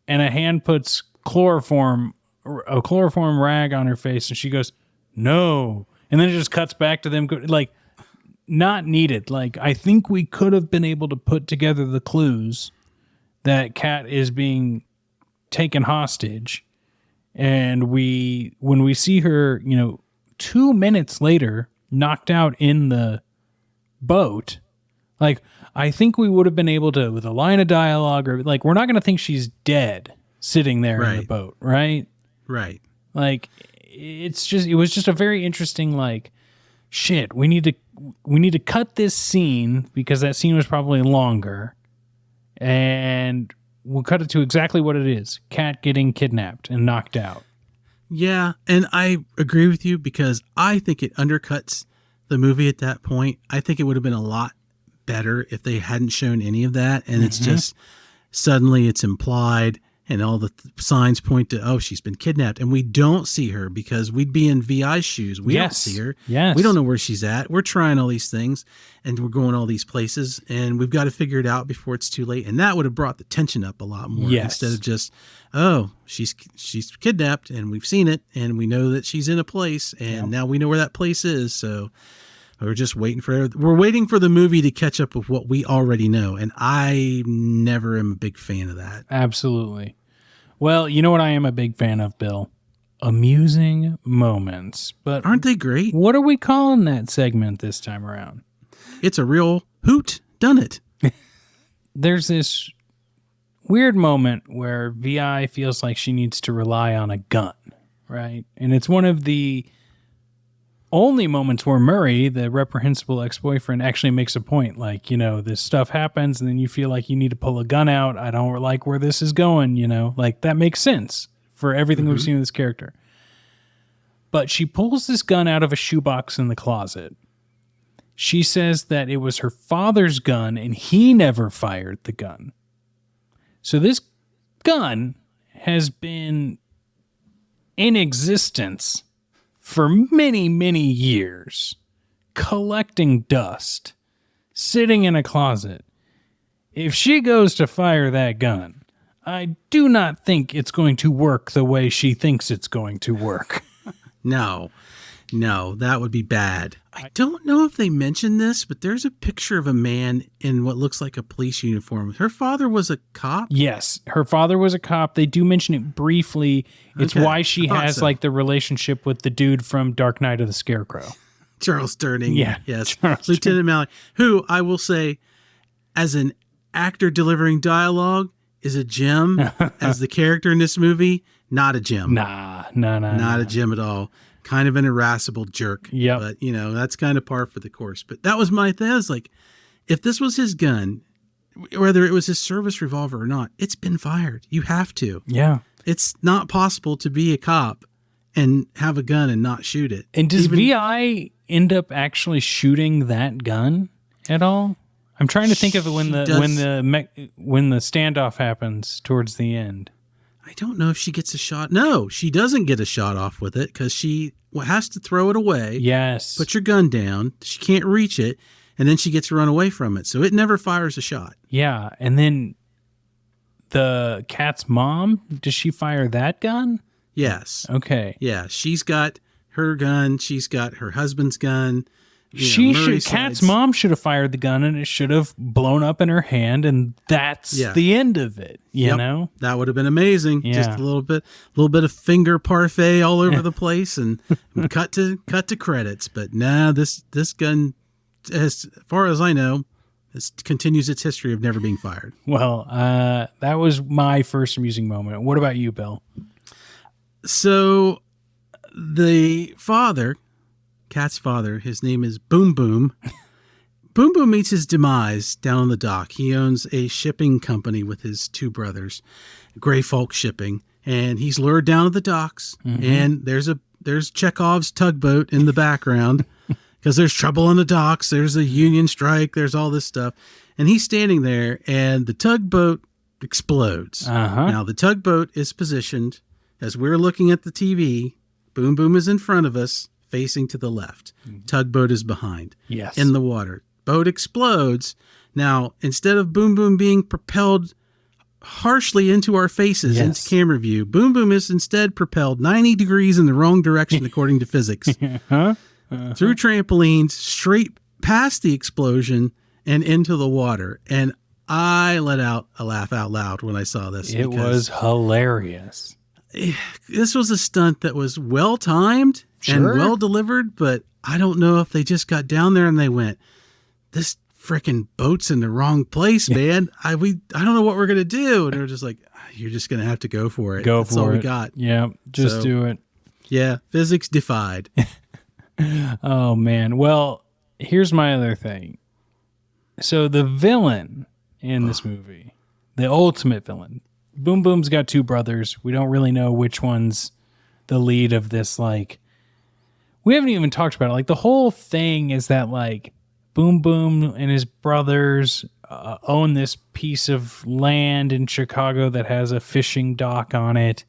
and a hand puts a chloroform rag on her face and she goes, "No." And then it just cuts back to them, like, not needed. Like, I think we could have been able to put together the clues that Kat is being taken hostage. And when we see her, 2 minutes later, knocked out in the boat, like, I think we would have been able to, with a line of dialogue, or like, we're not going to think she's dead sitting there in the boat, right? Right. Like, it was just a very interesting, like, shit, we need to cut this scene because that scene was probably longer, and we'll cut it to exactly what it is. Kat getting kidnapped and knocked out. Yeah, and I agree with you because I think it undercuts the movie at that point. I think it would have been a lot better if they hadn't shown any of that, and it's just suddenly it's implied and all the signs point to, oh, she's been kidnapped, and we don't see her because we'd be in VI's shoes. We don't see her. Yes. We don't know where she's at. We're trying all these things, and we're going all these places, and we've got to figure it out before it's too late. And that would have brought the tension up a lot more instead of just, oh, she's kidnapped, and we've seen it, and we know that she's in a place, and now we know where that place is. So we're just waiting for the movie to catch up with what we already know, and I never am a big fan of that. Absolutely. Well, you know what I am a big fan of, Bill? Amusing moments. But aren't they great? What are we calling that segment this time around? It's a real hoot done it. There's this weird moment where VI feels like she needs to rely on a gun, right? And it's one of the only moments where Murray, the reprehensible ex-boyfriend, actually makes a point. Like, you know, this stuff happens and then you feel like you need to pull a gun out. I don't like where this is going, you know? Like, that makes sense for everything we've seen in this character. But she pulls this gun out of a shoebox in the closet. She says that it was her father's gun and he never fired the gun. So this gun has been in existence for many, many years, collecting dust, sitting in a closet. If she goes to fire that gun, I do not think it's going to work the way she thinks it's going to work. No, that would be bad. I don't know if they mentioned this, but there's a picture of a man in what looks like a police uniform. Her father was a cop? Yes, her father was a cop. They do mention it briefly. It's why she has like the relationship with the dude from Dark Knight of the Scarecrow. Charles Durning. Yeah. Yes. Charles Lieutenant Malley, who I will say, as an actor delivering dialogue, is a gem. As the character in this movie, not a gem. Not a gem at all. Kind of an irascible jerk. Yeah. But, you know, that's kind of par for the course. But that was my thing. I was like, if this was his gun, whether it was his service revolver or not, it's been fired. You have to. Yeah. It's not possible to be a cop and have a gun and not shoot it. And does VI end up actually shooting that gun at all? I'm trying to think of it when the standoff happens towards the end. I don't know if she gets a shot. No, she doesn't get a shot off with it because she has to throw it away. Yes. Put your gun down. She can't reach it, and then she gets run away from it. So it never fires a shot. Yeah, and then the cat's mom, does she fire that gun? Yes. Okay. Yeah, she's got her gun. She's got her husband's gun. Kat's mom should have fired the gun and it should have blown up in her hand, and that's the end of it. You know, that would have been amazing. Yeah. Just a little bit of finger parfait all over the place, and cut to credits. But this gun, as far as I know, continues its history of never being fired. Well, that was my first amusing moment. What about you, Bill? So, the father. Kat's father, his name is Boom Boom. Boom Boom meets his demise down on the dock. He owns a shipping company with his two brothers, Gray Folk Shipping, and he's lured down to the docks. And there's Chekhov's tugboat in the background because there's trouble on the docks. There's a union strike. There's all this stuff, and he's standing there, and the tugboat explodes. Now the tugboat is positioned as we're looking at the TV. Boom Boom is in front of us, facing to the left. Tugboat is behind. Yes. In the water. Boat explodes. Now, instead of Boom Boom being propelled harshly into our faces, into camera view, Boom Boom is instead propelled 90 degrees in the wrong direction according to physics. Through trampolines, straight past the explosion and into the water. And I let out a laugh out loud when I saw this. It was hilarious. This was a stunt that was well timed and well delivered, but I don't know if they just got down there and they went, this freaking boat's in the wrong place, man. I don't know what we're going to do. And they're just like, you're just going to have to go for it. That's all we got. Yeah, just do it. Yeah, physics defied. Oh, man. Well, here's my other thing. So the villain in this movie, the ultimate villain, Boom Boom's got two brothers. We don't really know which one's the lead of this. Like, we haven't even talked about it. Like, the whole thing is that, like, Boom Boom and his brothers own this piece of land in Chicago that has a fishing dock on it,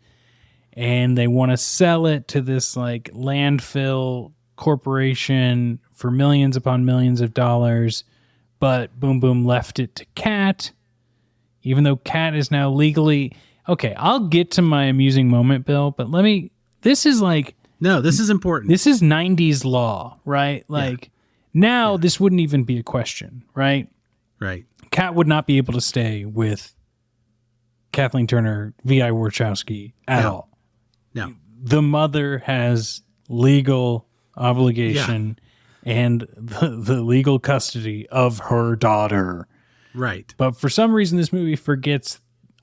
and they want to sell it to this, like, landfill corporation for millions upon millions of dollars. But Boom Boom left it to Cat, even though Cat is now legally... Okay, I'll get to my amusing moment, Bill, but this is like... No, this is important. This is 90s law, right? Like, now this wouldn't even be a question, right? Right. Cat would not be able to stay with Kathleen Turner, V.I. Warshawski at all. No. The mother has legal obligation and the legal custody of her daughter. Right. But for some reason, this movie forgets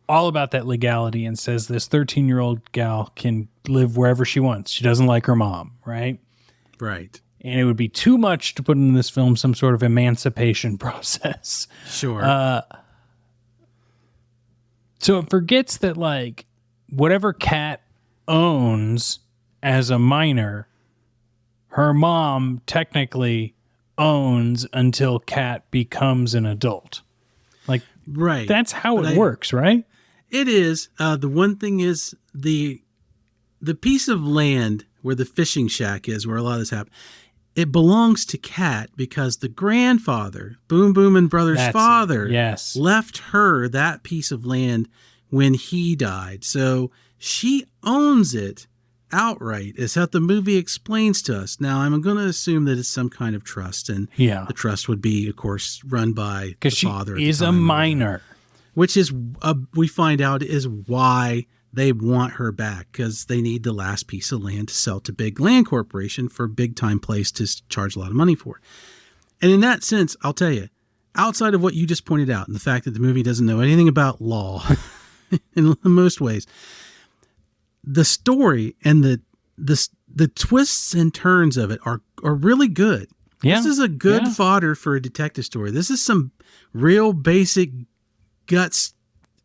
all about that legality and says this 13-year-old gal can live wherever she wants. She doesn't like her mom, right? Right. And it would be too much to put in this film some sort of emancipation process. Sure. So it forgets that, like, whatever Cat owns as a minor, her mom technically owns until Cat becomes an adult. Like, right. That's how it works, right? It is. The one thing is the piece of land where the fishing shack is, where a lot of this happened, it belongs to Cat because the grandfather, Boom Boom and Brothers' father, left her that piece of land when he died. So she owns it outright, is how the movie explains to us. Now, I'm going to assume that it's some kind of trust, and the trust would be, of course, run by the father. Because she is a minor. Which is, we find out, is why they want her back, because they need the last piece of land to sell to big land corporation for a big-time place to charge a lot of money for. And in that sense, I'll tell you, outside of what you just pointed out, and the fact that the movie doesn't know anything about law in most ways, the story and the twists and turns of it are really good. Yeah. This is a good fodder for a detective story. This is some real basic guts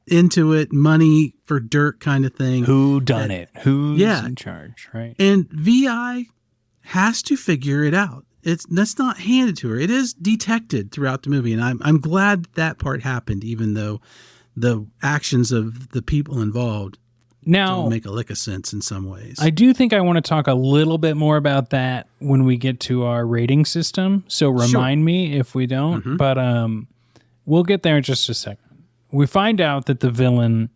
into it, money for dirt kind of thing. Who done it? Who's in charge, right? And VI has to figure it out. That's not handed to her. It is detected throughout the movie, and I'm glad that part happened, even though the actions of the people involved don't make a lick of sense in some ways. I do think I want to talk a little bit more about that when we get to our rating system. So remind me if we don't. But we'll get there in just a second. We find out that the villain,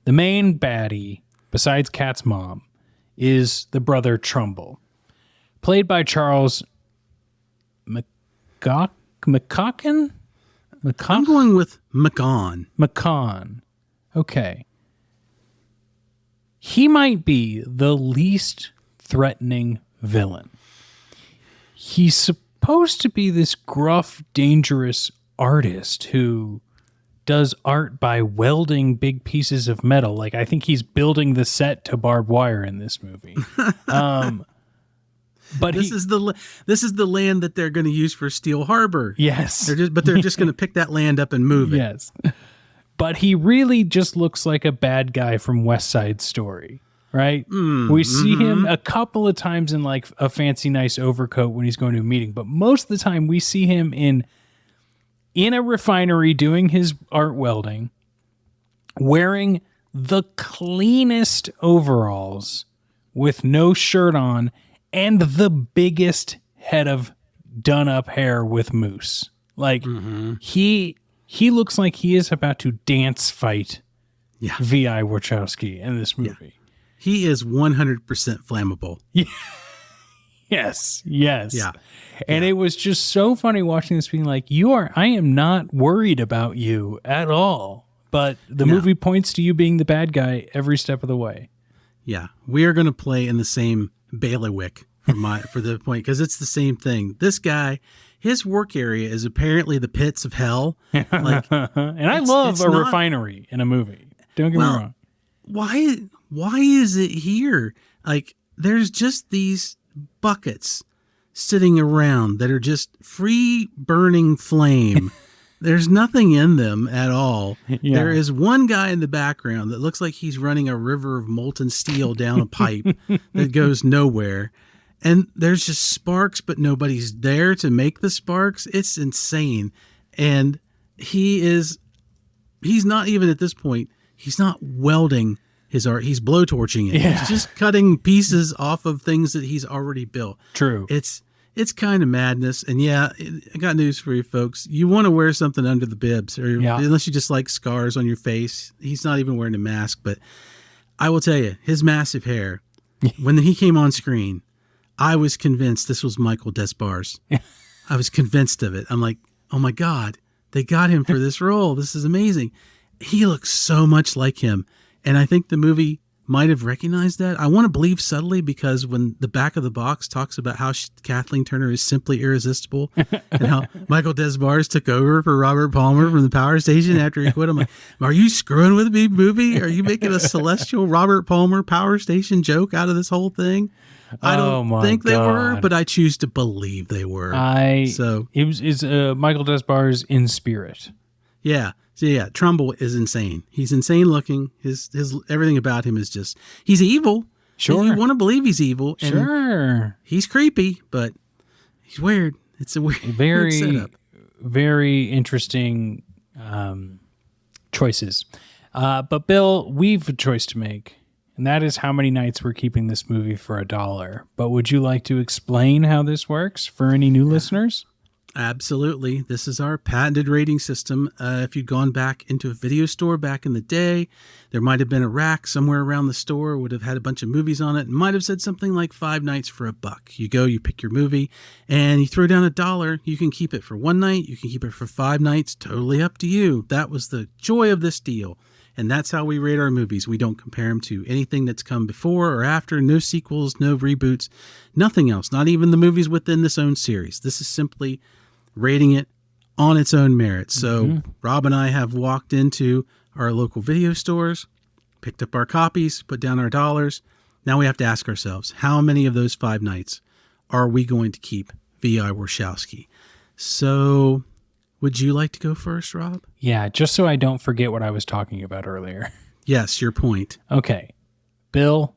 the main baddie, besides Cat's mom, is the brother Trumbull, played by Charles McCaughan? I'm going with McCaughan. Okay. He might be the least threatening villain. He's supposed to be this gruff, dangerous artist who does art by welding big pieces of metal. Like, I think he's building the set to barbed wire in this movie. But this is the land that they're going to use for Steel Harbor. Yes. They're just going to pick that land up and move it. Yes. But he really just looks like a bad guy from West Side Story, right? We see him a couple of times in, like, a fancy, nice overcoat when he's going to a meeting. But most of the time we see him in a refinery doing his art welding, wearing the cleanest overalls with no shirt on and the biggest head of done up hair with mousse. Like, he looks like he is about to dance fight V.I. Warshawski in this movie. Yeah. He is 100% flammable. Yes. Yeah. And it was just so funny watching this being like, I am not worried about you at all. But the movie points to you being the bad guy every step of the way. Yeah. We are going to play in the same bailiwick for the point, because it's the same thing. This guy, his work area is apparently the pits of hell. Like, and I love a refinery in a movie. Don't get me wrong. Why is it here? Like, there's just these buckets sitting around that are just free burning flame. There's nothing in them at all. Yeah. There is one guy in the background that looks like he's running a river of molten steel down a pipe that goes nowhere. And there's just sparks, but nobody's there to make the sparks. It's insane. And he's not even at this point, he's not welding his art. He's blowtorching it. Yeah. He's just cutting pieces off of things that he's already built. True. It's kind of madness. And yeah, I got news for you folks. You want to wear something under the bibs, unless you just like scars on your face. He's not even wearing a mask, but I will tell you, his massive hair, when he came on screen, I was convinced this was Michael Desbars. I was convinced of it. I'm like, oh my God, they got him for this role. This is amazing. He looks so much like him. And I think the movie might have recognized that. I want to believe subtly, because when the back of the box talks about how Kathleen Turner is simply irresistible and how Michael Desbars took over for Robert Palmer from the Power Station after he quit, I'm like, are you screwing with me, movie? Are you making a celestial Robert Palmer Power Station joke out of this whole thing? I don't think they were, but I choose to believe they were. It was Michael Desbars in spirit. Yeah. So yeah, Trumbull is insane. He's insane looking. His everything about him is just, he's evil. Sure. You want to believe he's evil. And sure. He's creepy, but he's weird. It's a weird setup. Very interesting choices. But Bill, we've a choice to make, and that is how many nights we're keeping this movie for $1. But would you like to explain how this works for any new listeners? Absolutely. This is our patented rating system. If you'd gone back into a video store back in the day, there might have been a rack somewhere around the store, would have had a bunch of movies on it, and might have said something like 5 nights for $1. You go, you pick your movie, and you throw down $1. You can keep it for 1 night. You can keep it for 5 nights. Totally up to you. That was the joy of this deal. And that's how we rate our movies. We don't compare them to anything that's come before or after. No sequels, no reboots, nothing else. Not even the movies within this own series. This is simply rating it on its own merits. So Rob and I have walked into our local video stores, picked up our copies, put down our dollars. Now we have to ask ourselves, how many of those 5 nights are we going to keep V.I. Warshawski? So would you like to go first, Rob? Yeah, just so I don't forget what I was talking about earlier. Yes, your point. Okay. Bill,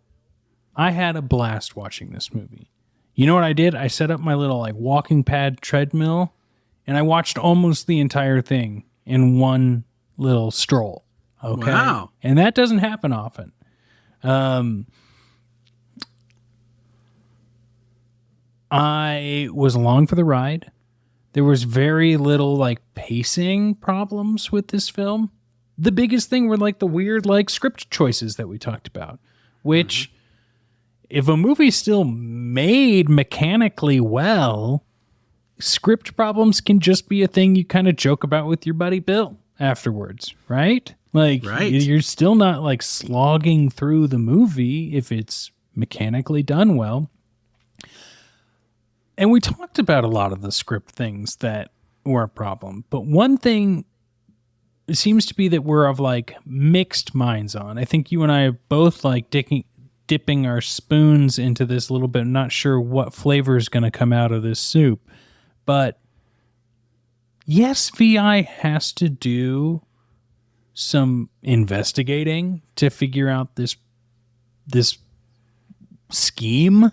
I had a blast watching this movie. You know what I did? I set up my little walking pad treadmill, and I watched almost the entire thing in one little stroll. Okay. Wow. And that doesn't happen often. I was along for the ride. There was very little pacing problems with this film. The biggest thing were the weird script choices that we talked about, which if a movie's still made mechanically well, script problems can just be a thing you kind of joke about with your buddy Bill afterwards, right? Right. You're still not slogging through the movie if it's mechanically done well. And we talked about a lot of the script things that were a problem. But one thing seems to be that we're of mixed minds on. I think you and I are both dipping our spoons into this a little bit. I'm not sure what flavor is going to come out of this soup. But yes, VI has to do some investigating to figure out this scheme.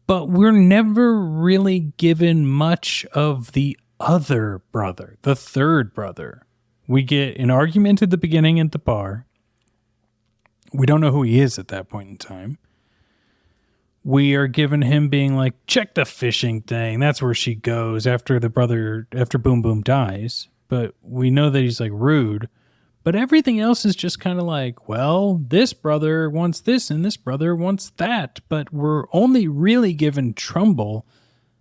But we're never really given much of the other brother, the third brother. We get an argument at the beginning at the bar. We don't know who he is at that point in time. We are given him being check the fishing thing. That's where she goes after Boom Boom dies. But we know that he's rude. But everything else is just kind of well, this brother wants this and this brother wants that. But we're only really given Trumbull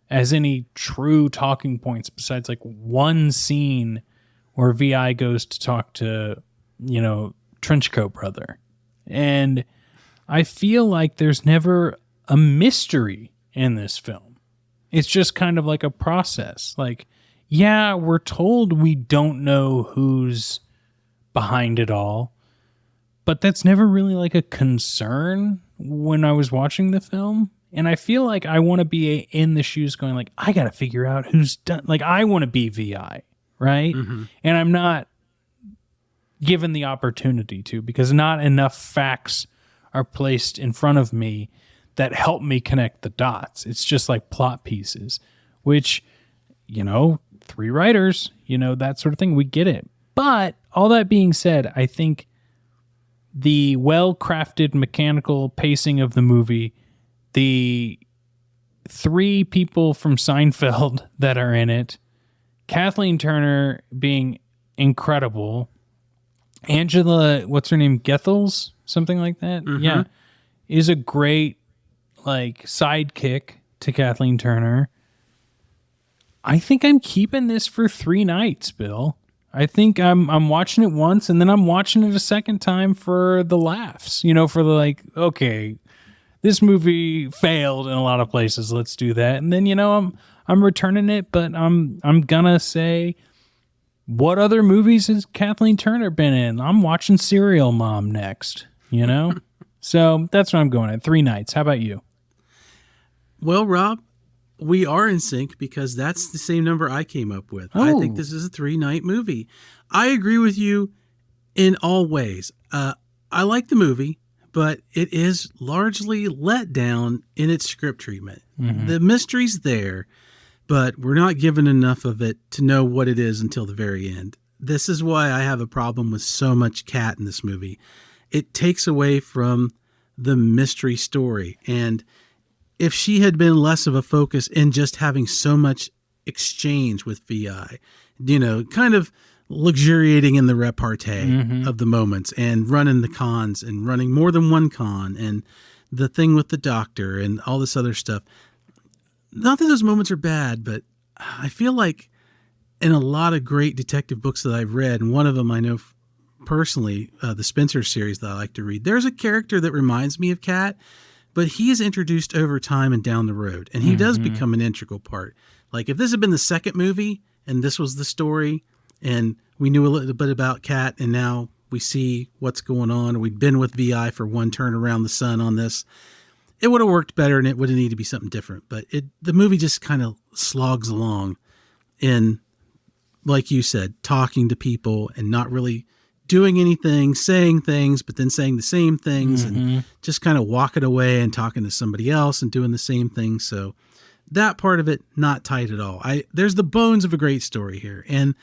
as any true talking points besides one scene where VI goes to talk to, Trenchcoat brother. And I feel there's never a mystery in this film. It's just kind of like a process. Like, yeah, we're told we don't know who's behind it all, but that's never really like a concern when I was watching the film. And I feel like I want to be in the shoes going like, I got to figure out who's done. Like, I want to be VI, right? Mm-hmm. And I'm not given the opportunity to, because not enough facts are placed in front of me that help me connect the dots. It's just like plot pieces, which, 3 writers, that sort of thing. We get it. But all that being said, I think the well-crafted mechanical pacing of the movie, the 3 people from Seinfeld that are in it, Kathleen Turner being incredible, Angela, what's her name, Gethels, something like that, yeah, is a great sidekick to Kathleen Turner. I think I'm keeping this for 3 nights, Bill. I think I'm watching it once, and then I'm watching it a second time for the laughs. For the okay, this movie failed in a lot of places. Let's do that. And then I'm returning it, but I'm gonna say, what other movies has Kathleen Turner been in? I'm watching Serial Mom next. So that's what I'm going at. 3 nights. How about you? Well, Rob, we are in sync because that's the same number I came up with. Oh. I think this is a 3-night movie. I agree with you in all ways. I like the movie, but it is largely let down in its script treatment. Mm-hmm. The mystery's there, but we're not given enough of it to know what it is until the very end. This is why I have a problem with so much Kat in this movie. It takes away from the mystery story. And if she had been less of a focus in just having so much exchange with VI, kind of luxuriating in the repartee of the moments and running the cons and running more than one con and the thing with the doctor and all this other stuff. Not that those moments are bad, but I feel like in a lot of great detective books that I've read, and one of them I know personally, the Spencer series that I like to read, there's a character that reminds me of Kat, but he is introduced over time and down the road, and he does become an integral part. Like if this had been the second movie and this was the story and we knew a little bit about Kat and now we see what's going on, or we'd been with VI for one turn around the sun on this, it would have worked better and it would have needed to be something different. But the movie just kind of slogs along in, like you said, talking to people and not really doing anything, saying things, but then saying the same things and just kind of walking away and talking to somebody else and doing the same thing. So that part of it, not tight at all. There's the bones of a great story here. And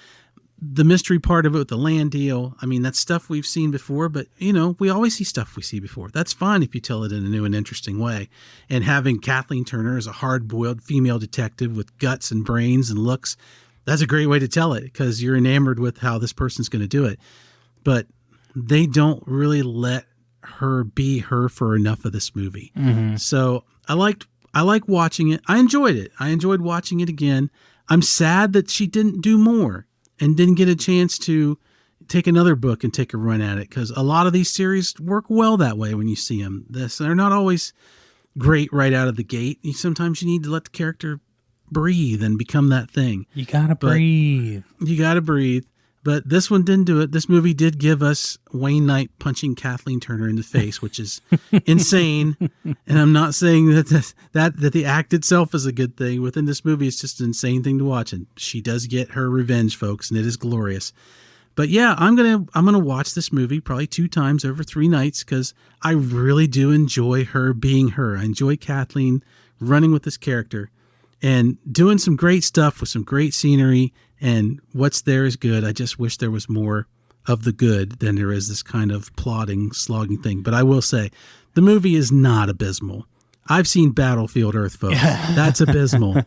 the mystery part of it with the land deal, I mean, that's stuff we've seen before, but we always see stuff we see before. That's fine if you tell it in a new and interesting way. And having Kathleen Turner as a hard-boiled female detective with guts and brains and looks, that's a great way to tell it because you're enamored with how this person's going to do it. But they don't really let her be her for enough of this movie. So I like watching it. I enjoyed it. I enjoyed watching it again. I'm sad that she didn't do more and didn't get a chance to take another book and take a run at it, because a lot of these series work well that way when you see them. They're not always great right out of the gate. Sometimes you need to let the character breathe and become that thing. You gotta breathe. But this one didn't do it. This movie did give us Wayne Knight punching Kathleen Turner in the face, which is insane. And I'm not saying that the act itself is a good thing. Within this movie, it's just an insane thing to watch. And she does get her revenge, folks, and it is glorious. But yeah, I'm gonna watch this movie probably 2 times over 3 nights because I really do enjoy her being her. I enjoy Kathleen running with this character and doing some great stuff with some great scenery. And what's there is good. I just wish there was more of the good than there is this kind of plodding, slogging thing. But I will say, the movie is not abysmal. I've seen Battlefield Earth, folks. That's abysmal.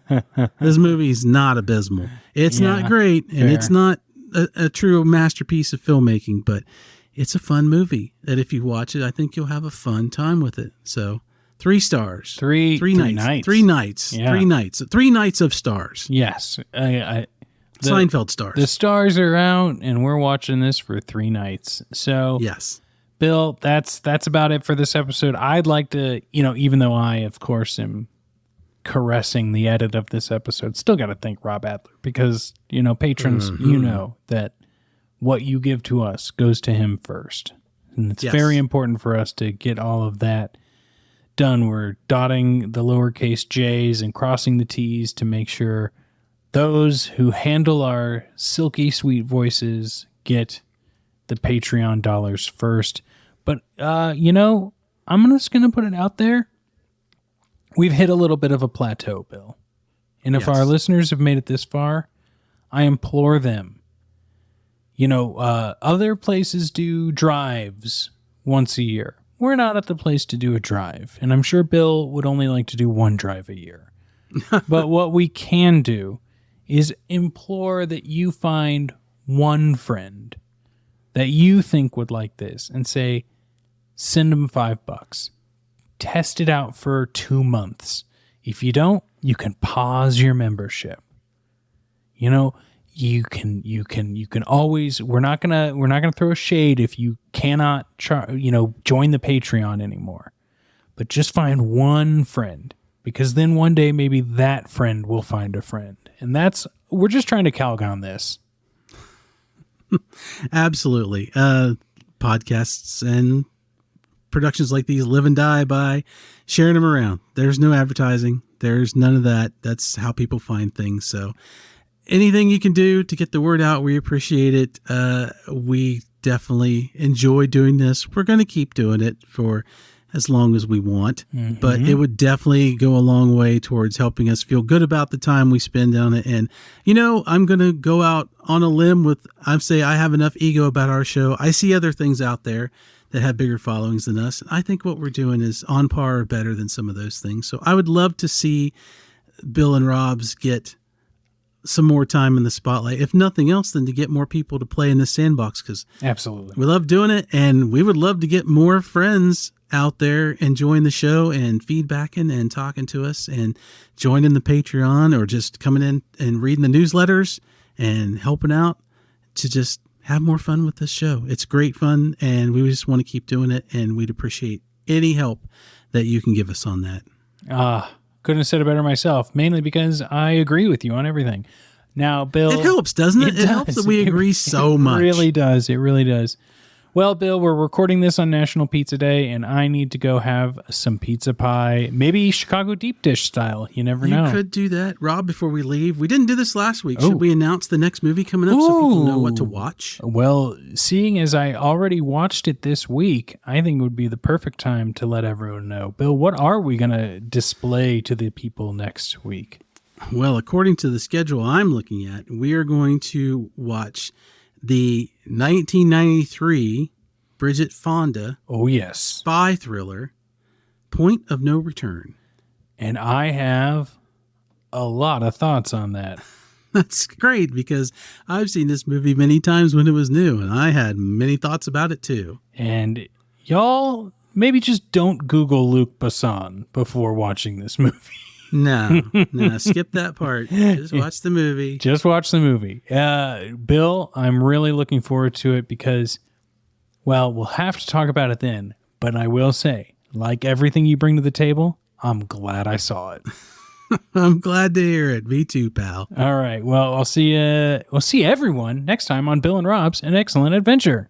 This movie is not abysmal. It's not great, and it's not a true masterpiece of filmmaking, but it's a fun movie that if you watch it, I think you'll have a fun time with it. So 3 stars. 3 nights. 3 nights. Yeah. 3 nights. 3 nights of stars. Yes. Seinfeld stars. The stars are out, and we're watching this for 3 nights. So yes. Bill, that's about it for this episode. I'd like to, even though I, of course, am caressing the edit of this episode, still got to thank Rob Adler because, patrons, that what you give to us goes to him first. And it's very important for us to get all of that done. We're dotting the lowercase j's and crossing the t's to make sure those who handle our silky sweet voices get the Patreon dollars first. But, I'm just going to put it out there. We've hit a little bit of a plateau, Bill. And if our listeners have made it this far, I implore them. Other places do drives once a year. We're not at the place to do a drive. And I'm sure Bill would only like to do one drive a year. But what we can do is implore that you find one friend that you think would like this and say, send them $5. Test it out for 2 months. If you don't, you can pause your membership. You can always, we're not gonna throw a shade if you cannot join the Patreon anymore. But just find one friend, because then one day maybe that friend will find a friend. And we're just trying to Calgon this. Absolutely. Podcasts and productions like these live and die by sharing them around. There's no advertising. There's none of that. That's how people find things. So anything you can do to get the word out, we appreciate it. We definitely enjoy doing this. We're going to keep doing it for as long as we want, but it would definitely go a long way towards helping us feel good about the time we spend on it. And, I'm going to go out on a limb I have enough ego about our show. I see other things out there that have bigger followings than us. I think what we're doing is on par or better than some of those things. So I would love to see Bill and Rob's get some more time in the spotlight, if nothing else than to get more people to play in the sandbox, because absolutely we love doing it, and we would love to get more friends out there enjoying the show and feedbacking and talking to us and joining the Patreon or just coming in and reading the newsletters and helping out to just have more fun with this show. It's great fun, and we just want to keep doing it, and we'd appreciate any help that you can give us on that. Couldn't have said it better myself, mainly because I agree with you on everything. Now, Bill... It helps, doesn't it? It helps that we agree so much. It really does. It really does. Well, Bill, we're recording this on National Pizza Day, and I need to go have some pizza pie, maybe Chicago deep dish style. You never know. You could do that. Rob, before we leave, we didn't do this last week. Should we announce the next movie coming up so people know what to watch? Well, seeing as I already watched it this week, I think it would be the perfect time to let everyone know. Bill, what are we going to display to the people next week? Well, according to the schedule I'm looking at, we are going to watch the 1993 Bridget Fonda spy thriller, Point of No Return. And I have a lot of thoughts on that. That's great, because I've seen this movie many times when it was new, and I had many thoughts about it too. And y'all, maybe just don't Google Luc Besson before watching this movie. No, skip that part. Just watch the movie. Just watch the movie. Bill, I'm really looking forward to it because, well, we'll have to talk about it then. But I will say, like everything you bring to the table, I'm glad I saw it. I'm glad to hear it. Me too, pal. All right. Well, we'll see everyone next time on Bill and Rob's An Excellent Adventure.